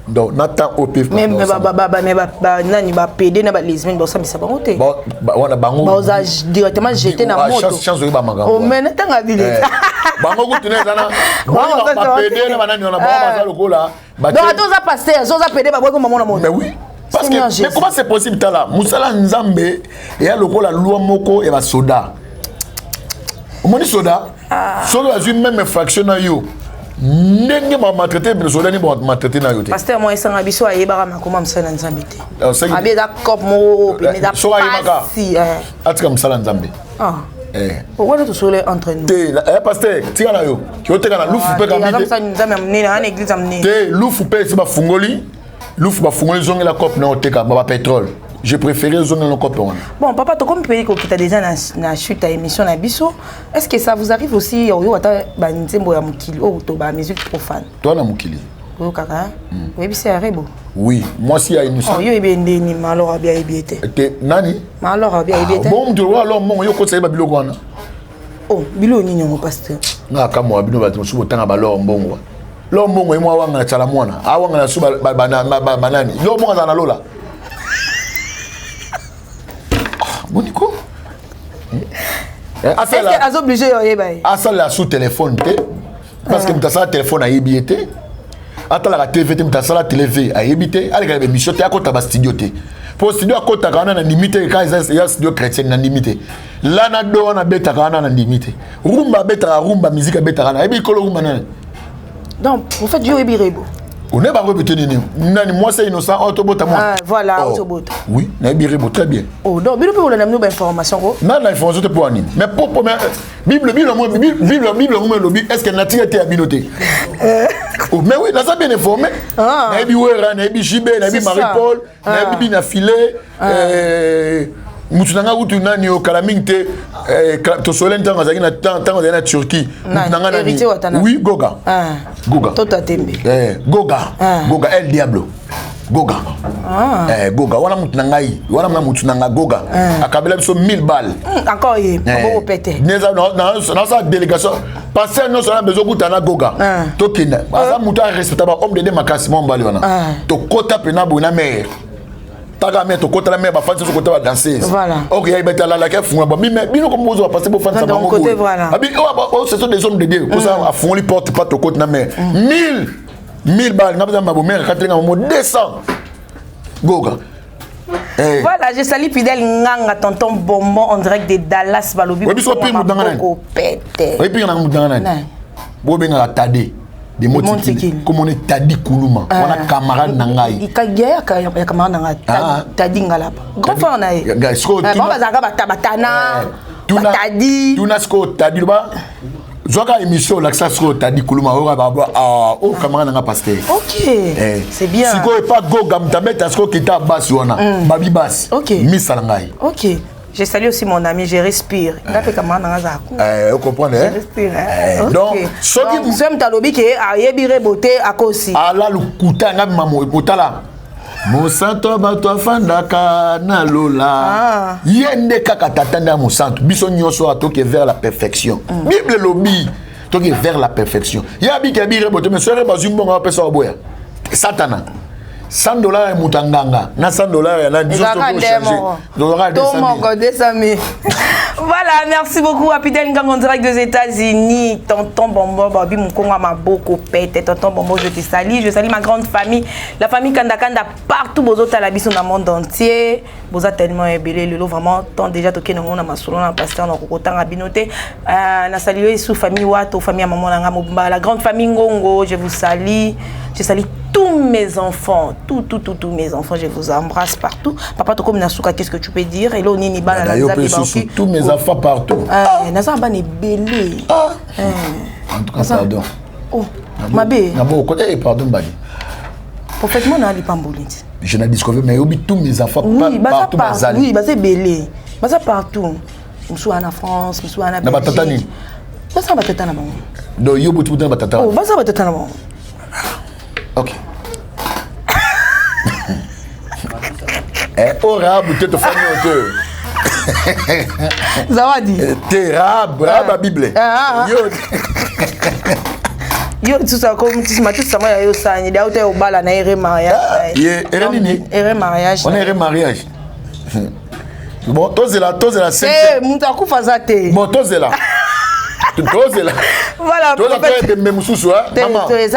Donc Nathan au pif. Mais nani ba pédé na ba lesbienne ba sambisa bango te. Ba wana bango. Ba osa directement jeter na moto. Chance ba magambo. Oh mais Nathan a billet. Bango kutuneza na. Ba pédé na banani ona ba ba lokola. Donc attends ça pasteur, ça pédé ba boy comme maman na moto. Mais oui. Parce que mais comment c'est possible là? Musala Nzambe et ya lokola loi moko et ba soda. Omoni soda. Soda a une même infraction na yo. Nenge ma maltraité le soda ni bon maltraité na yo te. Pasteur moi ça biso ayeba ma comment msala Nzambe te. Abi da cop mo pe da so ayeba si atika msala Nzambe. Ah. Pourquoi tu soles entre nous? Te pasteur tika na yo. Ki o teka na lufu pe ka mite. Ça Nzambe amnena en église amnena. Te lufu pe se ba fungoli. Lufu ba fungoli zonga la cop na o teka ba pétrole. Je préférais zonga la cop on. Bon papa to comme pays ko kita déjà na chute à émission na biso. Est-ce que ça vous arrive aussi yo ata ba nzembo ya mukili o to ba musique profane? Toi na mukili. Oui kaka. Oui c'est arebo. Oui, moi si y a une oh yo ebende ni malora bien ebiete. Te nani? Malora bien ebiete. Bon de roi alors mon yo ko sa ba biloko wana. Oh, bilo ni nyongo pasteur. Na kama bino ba tsubo tanga ba lo mbongo. Lo mbongo e mo wanga na chala mwana. Awanga na suba banani. Lo mbongo na lola. Boniko. Est-ce que azo obligé yo yeba? Asa la sous téléphone te parce que mta sala téléphone a yebité. Ata la TV te mta sala TV a yebité. Ale ga be mission te akota ba studio te. Pour studio akota kana na limité quand il y a studio chrétien na limité. Là na do na beta kana na limité. Rumba beta rumba musique beta kana. E bi kolo rumba na. Donc vous faites yo ebirebo. On n'est pas répété nini. Nani moi c'est innocent autobota moi. Ah voilà autobota. Oui, na birebo très bien. Oh donc bilo pour la nous information ko. Na la information te pour ani. Mais pour Bible moi lobby est-ce que nature était abinoté. Oh mais oui, là ça bien informé. Na bi wera, na bi Jibé, na bi Marie-Paul, na bi na filé mutunanga utu nani o kalamingte to solenta ngazaki na tango na Turquie mutunanga nani oui Goga Goga Tota Tembe Goga Goga El Diablo Goga Goga wana mutunanga Goga akabela biso 1000 balles encore y beaucoup pété dans sa délégation passer non seulement besoin kutana Goga tokina asa mutu respectable homme de makasi mon bali wana to kota pena bona mère taga mettre côté la mer ba fancy côté ba danser voilà OK il beta la ka fun ba mais bino comme vous passer pour fancy ba côté voilà abi ce sont des hommes de Dieu pour ça à fond li porte pas to côté na mer 1000 balles ngaba ba mer 4 ngaba 200 Goga. Voilà, je salue Fidèle Nganga, tonton Bonbon en direct de Dallas Balobi. Oui, biso pi mudangana. Oui, pi ngana mudangana. Bo benga tade. Des mots comme on est Tadi Koulouma, on a camarade Nangaï. Il y a camarade Nangaï, Tadi Ngalap. Grand frère, on a eu. Tadi. Tunasko Tadi Luba. Zoka émission là ça sera Tadi Koulouma au camarade Nanga pasteur. OK. C'est bien. Si quoi pas go gamtabet asko kita bass wana. Babi bass. OK. Miss Salangai. OK. Je salue aussi mon ami, je respire. Vous comprenez? Je respire. Donc, ce qui vous aime talobi qui a yebire beauté à kosi. Ah là le kuta ngam mamo botala. Mosanto bato fandaka na lola. Yende kaka tatanda mosanto. Biso nyoso atoke vers la perfection. Bible lobby toke vers la perfection. Ya bi ke bire beauté mais sere bazumbo nga pesa oboya. Satana. $100 et Moutanganga. Na $100 et na 10 Voilà, merci beaucoup à Fidel Ngang en direct des États-Unis. Tonton Bombo, Babi Moukonga m'a beaucoup pété. Tonton Bombo, je te salue. Je salue ma grande famille, la famille Kanda Kanda partout. Bozo Talabiso dans le monde entier. Boza tellement ébélé. Le lot vraiment tant déjà toqué dans mon amasolon, dans pasteur, dans Kokotan, Rabinoté. Na salué sous famille Wato, famille à maman Nanga Mobumba, la grande famille Ngongo. Je vous salue. Je salue tous mes enfants, tous mes enfants, je vous embrasse partout. Papa, tu comme Nasuka, qu'est-ce que tu peux dire? Et là, on est tous mes enfants partout. Nazaba est belé. En tout cas, pardon. Oh, ma bé. Pardon, Bali. Parfaitement, on a l'ipambolite. Je n'ai découvert, mais tous mes enfants partout. Oui, c'est belé. C'est partout. Je suis en France, je suis en Belgique. Je suis en Batatani. Donc, je suis en Batatani. Oh, je suis en Batatani. Ok. Ora, tu te fais un Zawadi. T'es rab Bible. Yo, tout ça, comme tu m'as tout ça, moi, yo, ça, il y a au bal, on a erré mariage. Erré mariage. On a erré mariage. Bon, toi, c'est la scène. Eh, mon takou fazate. Bon, toi, c'est là. Voilà, toi, tu es même sous hein, maman. Il y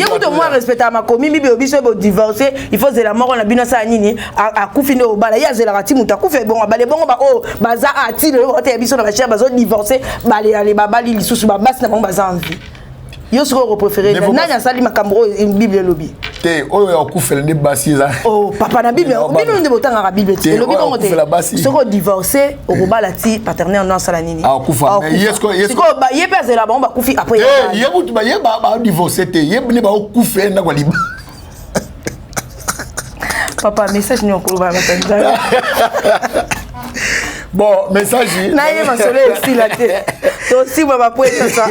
a beaucoup de moins respecté à ma commune, mais il faut divorcer, il faut la mort, on a bien ça à Nini, à Koufine au bal, il y a la rati, mouta Koufé, bon, bah les bons, bah oh, baza à ti, le hôtel, il y a la chair, baza divorcer, bah les babali, les sous, bah basse, n'a pas baza en vie. Yo sera préféré. Nanya sali makambro une Bible lobby. Te oyo ya kufela ne basi za. Oh papa na Bible, Bible ne botanga la Bible. Le lobby comment te. Soko divorcé au robala ti paternel non sala nini. Ah kufa. Yesko ba yeba zela ba kufi après. Eh yebutu ba yeba ba divorcé te yebne ba kufa na kwa liba. Papa message ni okolo ba matanga. Bon, message. Naye masole aussi la tête. Toi aussi moi va poser ça.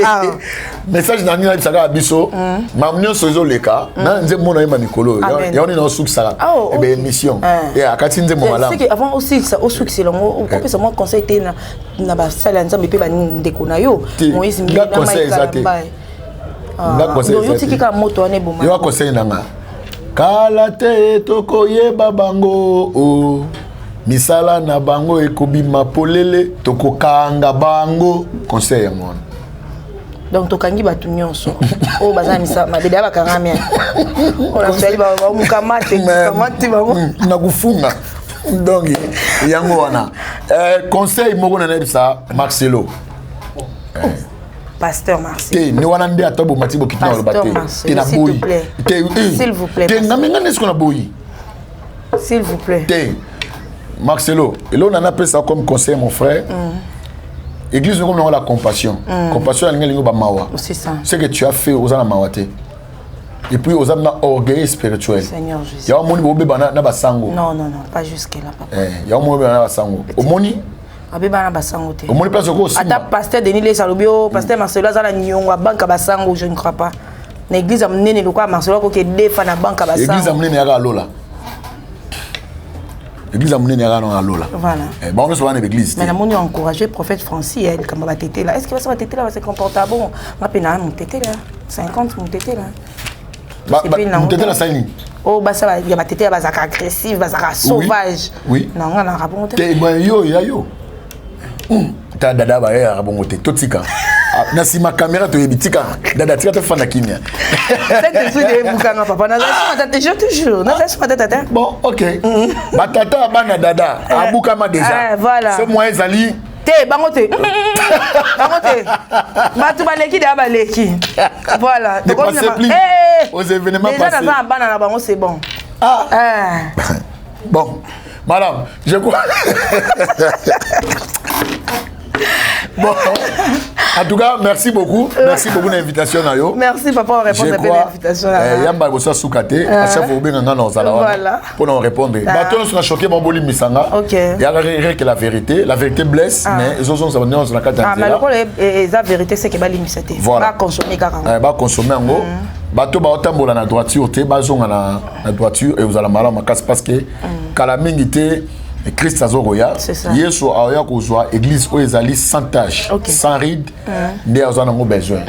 Message na nina tsaka biso. Mamnyo sozo leka. Na nze mona yema mikolo. Ya on na souk sala. E be émission. Et akati nze mo malamu. C'est que avant aussi ça au souk c'est longo. On peut seulement conseil te na ba sala nzambe pe ba ndeko na yo. Moïse Mbila na conseil zate. Nga conseil zate. Yo tikika moto ane boma. Yo conseil nanga. Kala te tokoyeba bango o. Misala na bango ekobima polele tokokanga bango conseil ya mona. Donc tokangi batu nyonso. O baza misa mabede abakanga mia. Ona swali ba mukamate ba na kufunga. Donc yango wana. Conseil moko na nebisa Marcelo. Pasteur Marcelo. Te ni wana nde atobo matibo kitna lo baté. Te na boyi. S'il vous plaît. Te ngamenga nesko na boyi. S'il vous plaît. Te Marcelo, et là on a appelé ça comme conseil mon frère. Église nous comme la compassion. Compassion c'est ça. Ce que tu as fait aux Anamawate. Et puis aux âmes orgueil spirituel. Seigneur Jésus. Il y a un monde qui na basango. Non, pas jusque là papa. Il y a un monde qui na basango. Au moni abeba na basango te. Au moni place ko aussi. Ata pasteur Denis Les Salobio, pasteur Marcelo za na nyongo banka basango, je ne crois pas. Na église amnene lokwa Marcelo ko ke defa na banka basango. Église amnene ya lola. L'église a mené à Lola. Voilà. Bon, on est l'église. Mais on a encouragé le prophète Francis, elle, comme va tété là. Est-ce qu'il va se tété là, va se comporter bon? On a peine à mon tété là. 50 mon tété là. Mon tété là, ça y est. Oh, bah ça va, il y a ma tété, bah ça agressif, bah ça sauvage. Oui. Non, on a un rabon. T'es bon, yo. T'as dada, bah, y'a un rabon, t'es tout tika. Nasi ma caméra to yebitika dada tika te fana kimia. C'est tout des bukanga papa na je te jure na tata. Bon OK. Batata bana dada abukama déjà. Voilà. C'est moi ezali te bango te. Bango te. Batu baleki da baleki. Voilà. Ne pensez plus aux événements passés. Déjà dans bana na bango c'est bon. Bon. Madame, je crois. Bon, en tout cas, merci beaucoup. Merci beaucoup de l'invitation. Merci papa, on répond à l'invitation. Yamba Gossa Soukate, à chaque fois voilà. Pour nous répondre. Bateau nous a choqué mon boli misanga. OK. Il y a rien que la vérité blesse, mais ils ont ça dans la carte. Ah, mais la vérité c'est que bali misate. Voilà. Pas consommer carrément. Pas consommer en gros. Bateau ba otambola na droiture, te bazonga na droiture et vous allez malama casse parce que kala mingité Christ Azoroya. Yesu Aoya Kozwa, église où ils allaient sans tâche, sans ride, nous avons besoin.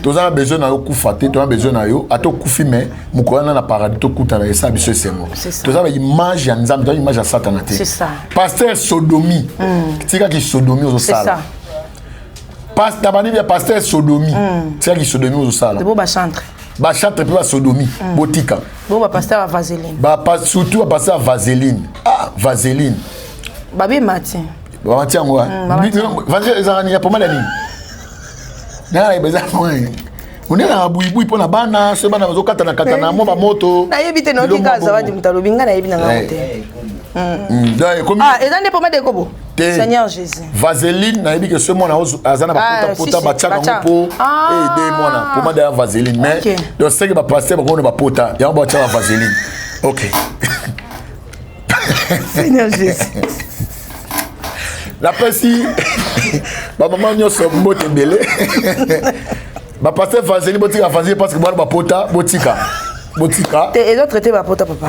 Nous avons besoin de Koufate, nous avons besoin de Ato Koufime, nous avons un paradis, nous avons ça, nous avons une image, nous avons une image à Satan. C'est ça. Pasteur Sodomie, c'est qui Sodomie aux salles. Pasteur Sodomie, c'est qui Sodomie aux salles. C'est beau, chantre. Chantre puis Sodomie, botika. Bon, pasteur à vaseline. Surtout pasteur à vaseline. Ah, vaseline. Babi Martin. Babi Martin, moi. Vaseline, il y a pas mal d'années. Non, il y a besoin de moi. On est dans la bouille pour la banane, ce banane, on a katana, moi, ma moto. Na yebite no kika za wadi mutalobinga na yebina ngamote. Ah, et dans les pommes de kobo. Seigneur Jésus. Vaseline, na yebike ce mona azana ba pota ba tchaka ngopo et des mona pomade de vaseline mais donc c'est que ba passer ba ngone ba pota ya ba tchaka vaseline. OK. Seigneur Jésus. La pesi ba maman nyoso mbote belé. Ba passer vaseline botika vaseline parce que ba pota botika. Botika. Et l'autre était ma pota papa.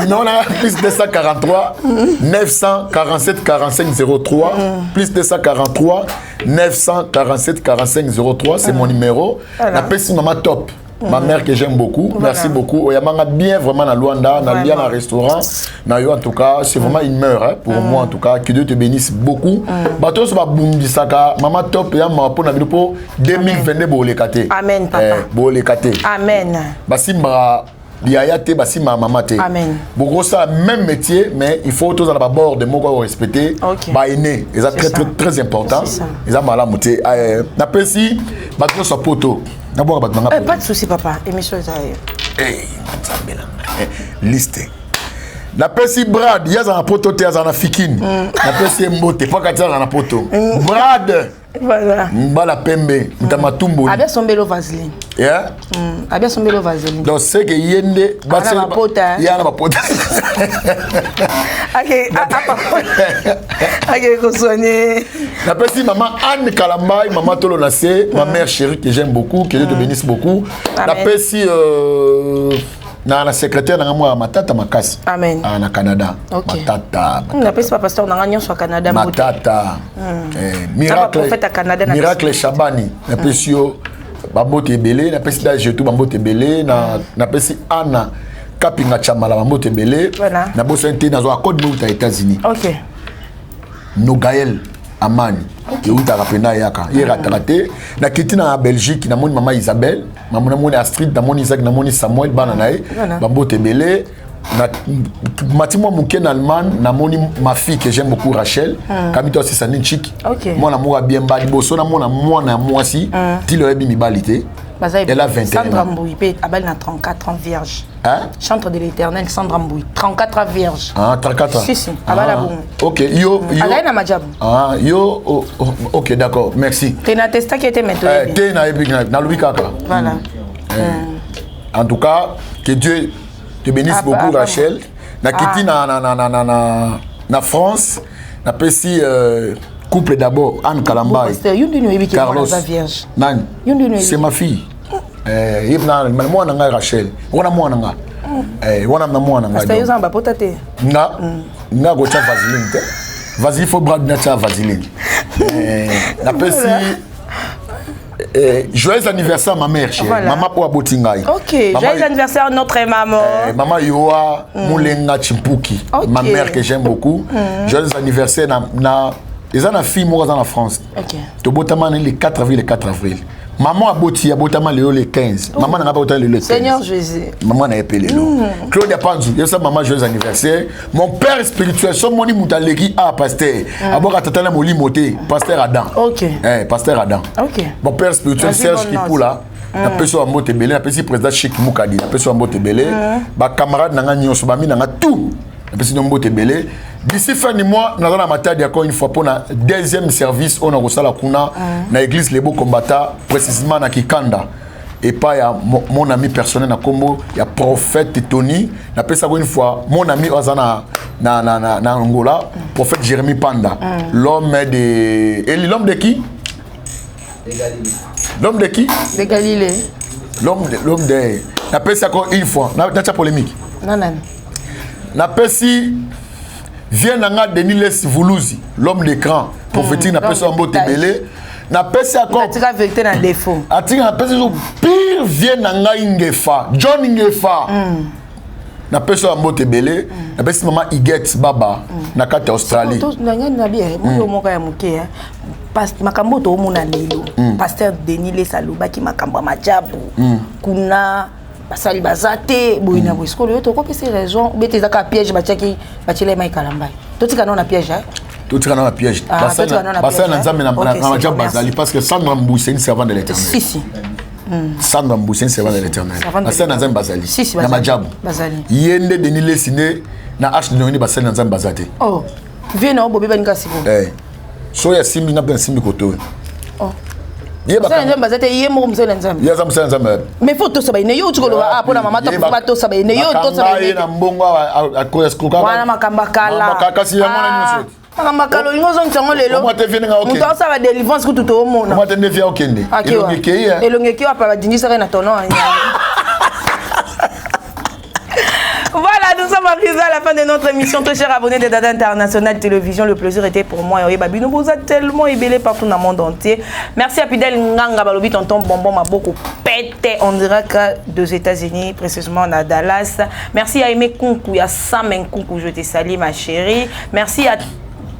Non, là, plus 243 947 45 03 plus 243 947 45 03 c'est mon numéro. La personne maman top. Ma mère que j'aime beaucoup, merci beaucoup. Il y a bien vraiment dans Luanda, dans le restaurant. En tout cas, c'est vraiment une meure pour moi en tout cas. Que Dieu te bénisse beaucoup. Bateau sur ma boum disaka, maman top et ma pour 2022 bolekate. Amen papa. Bolekate. Amen. Basimba Biayate basi ma maman te. Amen. Beaucoup ça même métier mais il faut tous à la bord de mots qu'on respecter. Ba aîné, c'est très très important. Ils ont mal à monter. Na pesi bateau sur poto. Pas de souci, papa. Émission est ailleurs. Hey, liste. La pesi Brad, il y a un poto, il y a un fikin. La pesi Mbote, pas qu'il y a un poto. Brad. Voilà. Mbala Pembe, Mtamatumbo. Abia sombelo vaseline. Yeah? Abia sombelo vaseline. Donc c'est que yende, basi ma pota. Il y a un poto. OK, ko soigner. La pesi maman Anne Kalambay, maman Tolo Nassé, ma mère chérie que j'aime beaucoup, que Dieu te bénisse beaucoup. La pesi na secrétaire na moi matata makasi. Amen. Na Canada. Okay. Matata. Na pesi pas pasteur na nganya sur Canada. Matata. Miracle. Miracle Shabani. Na pesi yo babote belé, na pesi da jetu babote belé, na pesi Anna Kapinga Chamala babote belé. Na boso ente na zo accord aux États-Unis. OK. Nogaël Amani. Et où t'as rappelé yaka. Il a raté. Na kiti na Belgique, na mon maman Isabelle, maman mon Astrid, na mon Isaac, na mon Samuel Bananae, Bambo Tebele. Na matimo mouken Allemagne, na mon ma fille que j'aime beaucoup Rachel, Kamito aussi sa chic. Moi na moi bien bali bosso na moi na moi si, ti le bi mi balité. Elle a 21 ans. Sandra Mbouy, elle a 34 ans vierge. Hein? Chantre de l'Éternel, Sandra Mbouy, 34 ans vierge. Ah, 34 ans. Si, si. Ok, yo. Elle a Madjab. Ah, yo. Ok, d'accord, merci. Tu as testé qui était maintenant. Tu as Lubikaka. Voilà. En tout cas, que Dieu te bénisse beaucoup, Rachel. Na kiti na France, na pesi couple d'abord, Anne Kalambay. Carlos. C'est ma fille. Moi, je suis Rachel. Moi, vaseline. Vas-y, il faut brad na vaseline. La pesi. Joyeux anniversaire ma mère chérie. Maman pour Abotingaï. OK, joyeux anniversaire à notre maman. Maman Yoa Moulenga Chimpuki. Ma mère que j'aime beaucoup. Joyeux anniversaire na ils ont une fille moi dans la France. OK. To botama le 4 avril le 4 avril. Maman a botama le 15. Maman n'a pas botama le 15. Seigneur Jésus. Maman n'a pas le Claudia Panzou, il y a maman joyeux anniversaire. Mon père spirituel, son moni moutaleki a pasteur. Abord atana moli moté, pasteur Adam. OK. Pasteur Adam. OK. Mon père spirituel Serge Kipula. La personne a monté belé, la personne président Cheikh Moukadi, la personne a monté belé. Ba camarade nanga nyonso ba mi nanga tout. La personne a monté belé. D'ici fin du mois, nous allons matadi encore une fois pour le deuxième service on a reçu la kuna na église les beaux combattants précisément na Kikanda et pas ya mon ami personnel na Combo ya prophète Tony na pesa une fois mon ami Ozana na Angola prophète Jérémie Panda l'homme de qui l'homme de qui de Galilée l'homme de na pesa encore une fois na polémique Non. Napesi vient nanga Denis Les Voulouzi, l'homme d'écran prophétique napesi en mbote belé. Napesi encore atika vérité na défaut. Atika napesi pire vient nanga Ingefa, John Ingefa. Napesi en mbote belé, napesi maman Iget Baba na kati Australie. To nanga na bien, mo moka ya muke makambo to mona lelo. Pasteur Denis Les Saloba ki makambo majabu. Kuna basali bazate boina bo skolo to ko pesi raison bete za ka piège batiaki batile mai kalamba to tika na piège to tika na piège basali na nzambe na majabu bazali parce que Sandra Mbousse une servante de l'Éternel si Sandra Mbousse une servante de l'Éternel basali na nzambe bazali na majabu bazali yende Denis Les Siné na H de basali na nzambe bazate oh vie na obobe banika sibo so ya simbi na ben simbi koto oh ça nzambe bazate yé mo mzela nzambe ya nzambe nzambe mais faut to sabaine yo tukolo pona mama to ba to sabaine yo to sabaine na mbongo akoeskuka wana makamba kala makakasi ya mwana nyuso makamba kala ingozo ntango lelo muto asaba délivrance kutu to mona moi tende via okende elongeki apa badindisa na tono Voilà, nous sommes arrivés à la fin de notre émission. Très chers abonnés de Dada International Télévision, le plaisir était pour moi. Et Babi, nous vous a tellement ébélé partout dans le monde entier. Merci à Pidel Nganga Balobi, tonton Bonbon m'a beaucoup pété. On dirait que deux États-Unis, précisément à Dallas. Merci à Aimé Kunku, à Sam Nkunku, je te salue ma chérie. Merci à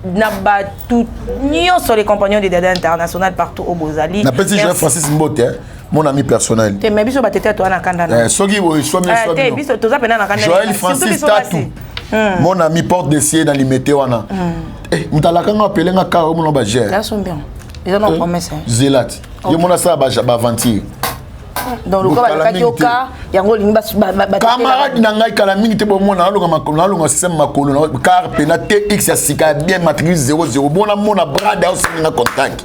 Nabatou Nyon sur les compagnons de Dada International partout au Bozali. La petite jeune Francis Mbote, mon ami personnel. Tu m'as dit que tu étais toi à Kandana. Joël Francis Tatou, mon ami porte de ciel dans l'immété. Moutalakanga appelé un cas au mon obagé. Là, sont bien. Ils ont promesse. Zélat. Il y a ça à aventure. Dans le cas, il y a un camarade nangai kala mingi te bomo na longa système makolo car pena TX ya sika bien matrice 00 bona mona brada aussi na contact.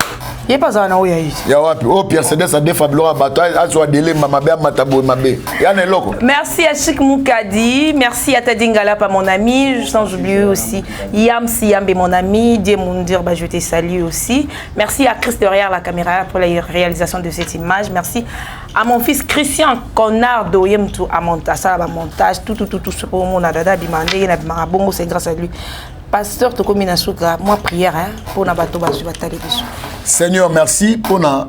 Il pas ça na oya yi. Ya wapi o Pierre Cédès a défablo bato aso délai mama be matabo mabe. Ya na loko. Merci à Chic Moukadi, merci à Tadingala pas mon ami, sans oublier aussi Yam Siambe mon ami, Dieu Moundir bah je te salue aussi. Merci à Chris derrière la caméra pour la réalisation de cette image. Merci à mon fils Christian Conardo Yemtou à montage tout ce pour mon dada demandé na bongo c'est grâce à lui. Pasteur Tokomi Nasuka, moi prière pour na bato basu batali biso. Seigneur, merci pour na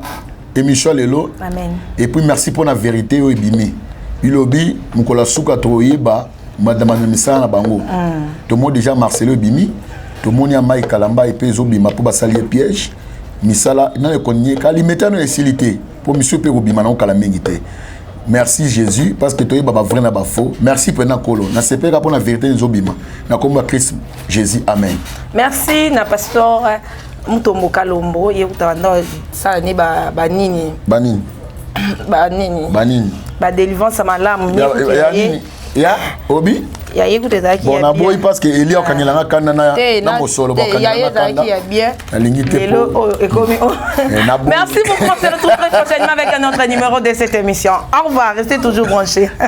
émission lelo. Amen. Et puis merci pour la vérité au ebimi. Ilobi mukola suka toyeba madame misana na bango. Tout le monde déjà Marcelo ebimi, tout le monde ya Mike Kalamba et pezo bima pour basalier piège. Misala na le konye kalimeta no esilité pour monsieur pe obima na kala mengité. Merci Jésus parce que toi baba vrai na ba faux. Merci pour na kolo. Na sepeka pour la vérité nzobima. Na komba Christ Jésus. Amen. Merci na pasteur Mutombo Kalombo yekutanda ça ni banini. Banini. Banini. Banini. Ba délivrance malamu ni. Ya obi ya yekuta zaki bon na boy parce que Elia okanyelanga kana na mosolo bakanyelanga kana ya bien alingité merci beaucoup on se retrouve très prochainement avec un autre numéro de cette émission. Au revoir, restez toujours branchés.